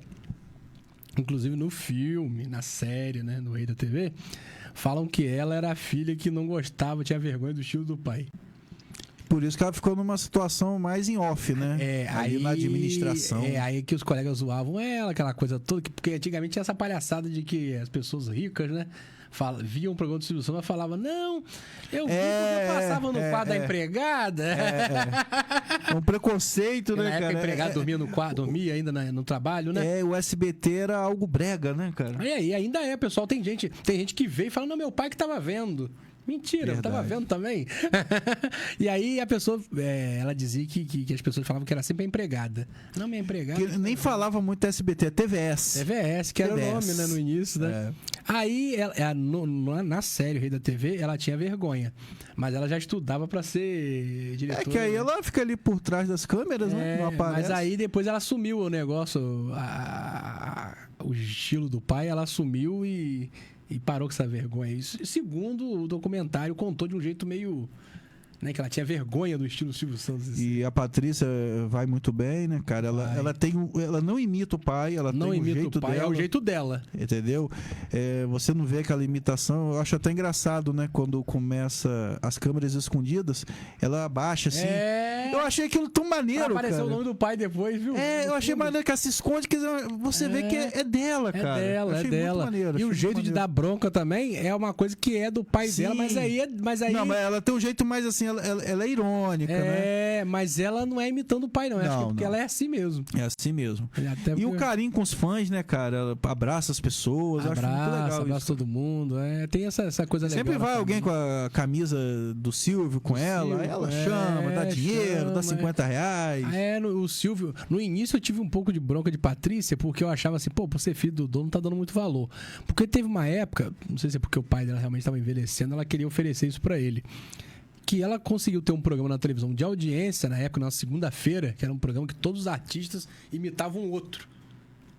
inclusive no filme, na série, né, no Rei da TV, falam que ela era a filha que não gostava, tinha vergonha do estilo do pai. Por isso que ela ficou numa situação mais em off, né? Ali na administração. Aí que os colegas zoavam ela, aquela coisa toda, porque antigamente tinha essa palhaçada de que as pessoas ricas, né? Viam um programa do Silvio Santos e falavam, não, eu vi porque eu passava no quarto da empregada. É um preconceito, né, cara? Na época a empregada dormia no quarto, dormia ainda no trabalho, né? O SBT era algo brega, né, cara? E ainda pessoal, tem gente que vê e fala, não, meu pai que tava vendo. Mentira, eu tava vendo também. E aí a pessoa, ela dizia que as pessoas falavam que era sempre a empregada. Não, minha empregada. Nem falava muito SBT, TVS. TVS, que era o nome, né, no início, né? Aí, na série O Rei da TV, ela tinha vergonha. Mas ela já estudava pra ser diretora. É que aí ela fica ali por trás das câmeras, né? Não aparece. Mas aí depois ela assumiu o negócio, o estilo do pai, ela assumiu e parou com essa vergonha. Isso, segundo o documentário, contou de um jeito meio... Né, que ela tinha vergonha do estilo Silvio Santos. Assim. E a Patrícia vai muito bem, né, cara? Ela não imita o pai, ela não tem imita o jeito o pai, dela. É o jeito dela. Entendeu? Você não vê aquela imitação. Eu acho até engraçado, né? Quando começa as câmeras escondidas, ela abaixa assim. Eu achei aquilo tão maneiro, apareceu cara. o nome do pai depois, viu? Eu achei maneiro que ela se esconde, que você vê que é dela, cara. É dela, achei é dela. Muito maneiro, e o jeito de dar bronca também é uma coisa que é do pai dela, mas aí... Não, mas ela tem um jeito mais assim, ela é irônica, né? Mas ela não é imitando o pai, não. Acho que porque ela é assim mesmo. É assim mesmo. E o carinho com os fãs, né, cara? Ela abraça as pessoas. Acho muito legal abraça isso. todo mundo. Tem essa coisa legal. Sempre vai alguém com a camisa do Silvio com ela. Ela chama, dá dinheiro, dá R$50. O Silvio... No início eu tive um pouco de bronca de Patrícia, porque eu achava assim, por ser filho do dono, não tá dando muito valor. Porque teve uma época, não sei se é porque o pai dela realmente estava envelhecendo, ela queria oferecer isso pra ele. Que ela conseguiu ter um programa na televisão de audiência, na época, na segunda-feira, que era um programa que todos os artistas imitavam o outro.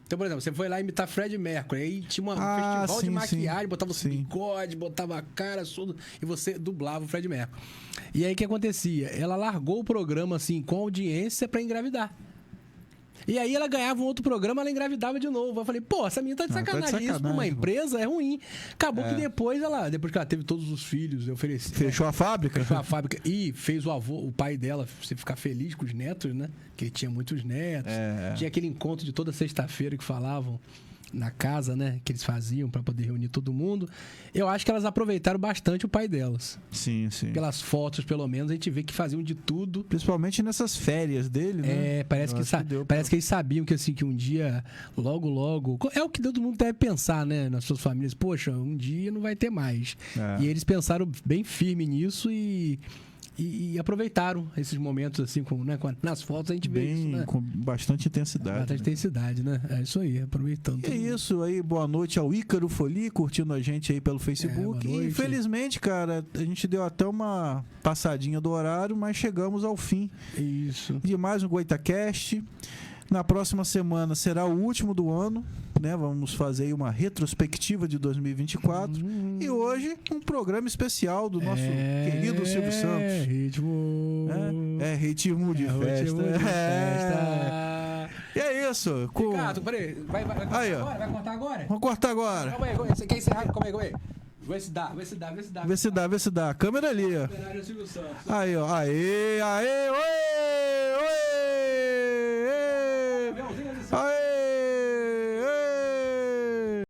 Então, por exemplo, você foi lá imitar Fred Mercury, aí tinha um festival de maquiagem, botava o bigode, botava a cara, tudo, e você dublava o Fred Mercury. E aí o que acontecia? Ela largou o programa, assim, com audiência pra engravidar. E aí ela ganhava um outro programa, ela engravidava de novo. Eu falei, essa menina tá de sacanagem. Isso pra uma empresa é ruim. Acabou que depois que ela teve todos os filhos, ofereceu. Fechou a fábrica? Fechou a fábrica e fez o pai dela ficar feliz com os netos, né? Que ele tinha muitos netos. Tinha aquele encontro de toda sexta-feira que falavam na casa, né? Que eles faziam pra poder reunir todo mundo. Eu acho que elas aproveitaram bastante o pai delas. Sim. Pelas fotos, pelo menos, a gente vê que faziam de tudo. Principalmente nessas férias dele, né? Parece que eles sabiam que, assim, que um dia, logo... É o que todo mundo deve pensar, né? Nas suas famílias. Poxa, um dia não vai ter mais. E eles pensaram bem firme nisso e aproveitaram esses momentos, assim, nas fotos a gente vê isso, né? Com bastante intensidade. Bastante intensidade, né? É isso aí, aproveitando. É isso aí, boa noite ao Ícaro Foli, curtindo a gente aí pelo Facebook. E infelizmente, cara, a gente deu até uma passadinha do horário, mas chegamos ao fim de mais um Goitacast. Na próxima semana será o último do ano, né? Vamos fazer aí uma retrospectiva de 2024. E hoje, um programa especial do nosso querido Silvio Santos. Ritmo de festa. E é isso. Ricardo, peraí. Vai cortar agora? Vamos cortar agora. Calma aí, você quer encerrar? Calma aí. Vê se dá. Câmera ali, ó. Aí, ó. Aê, oi!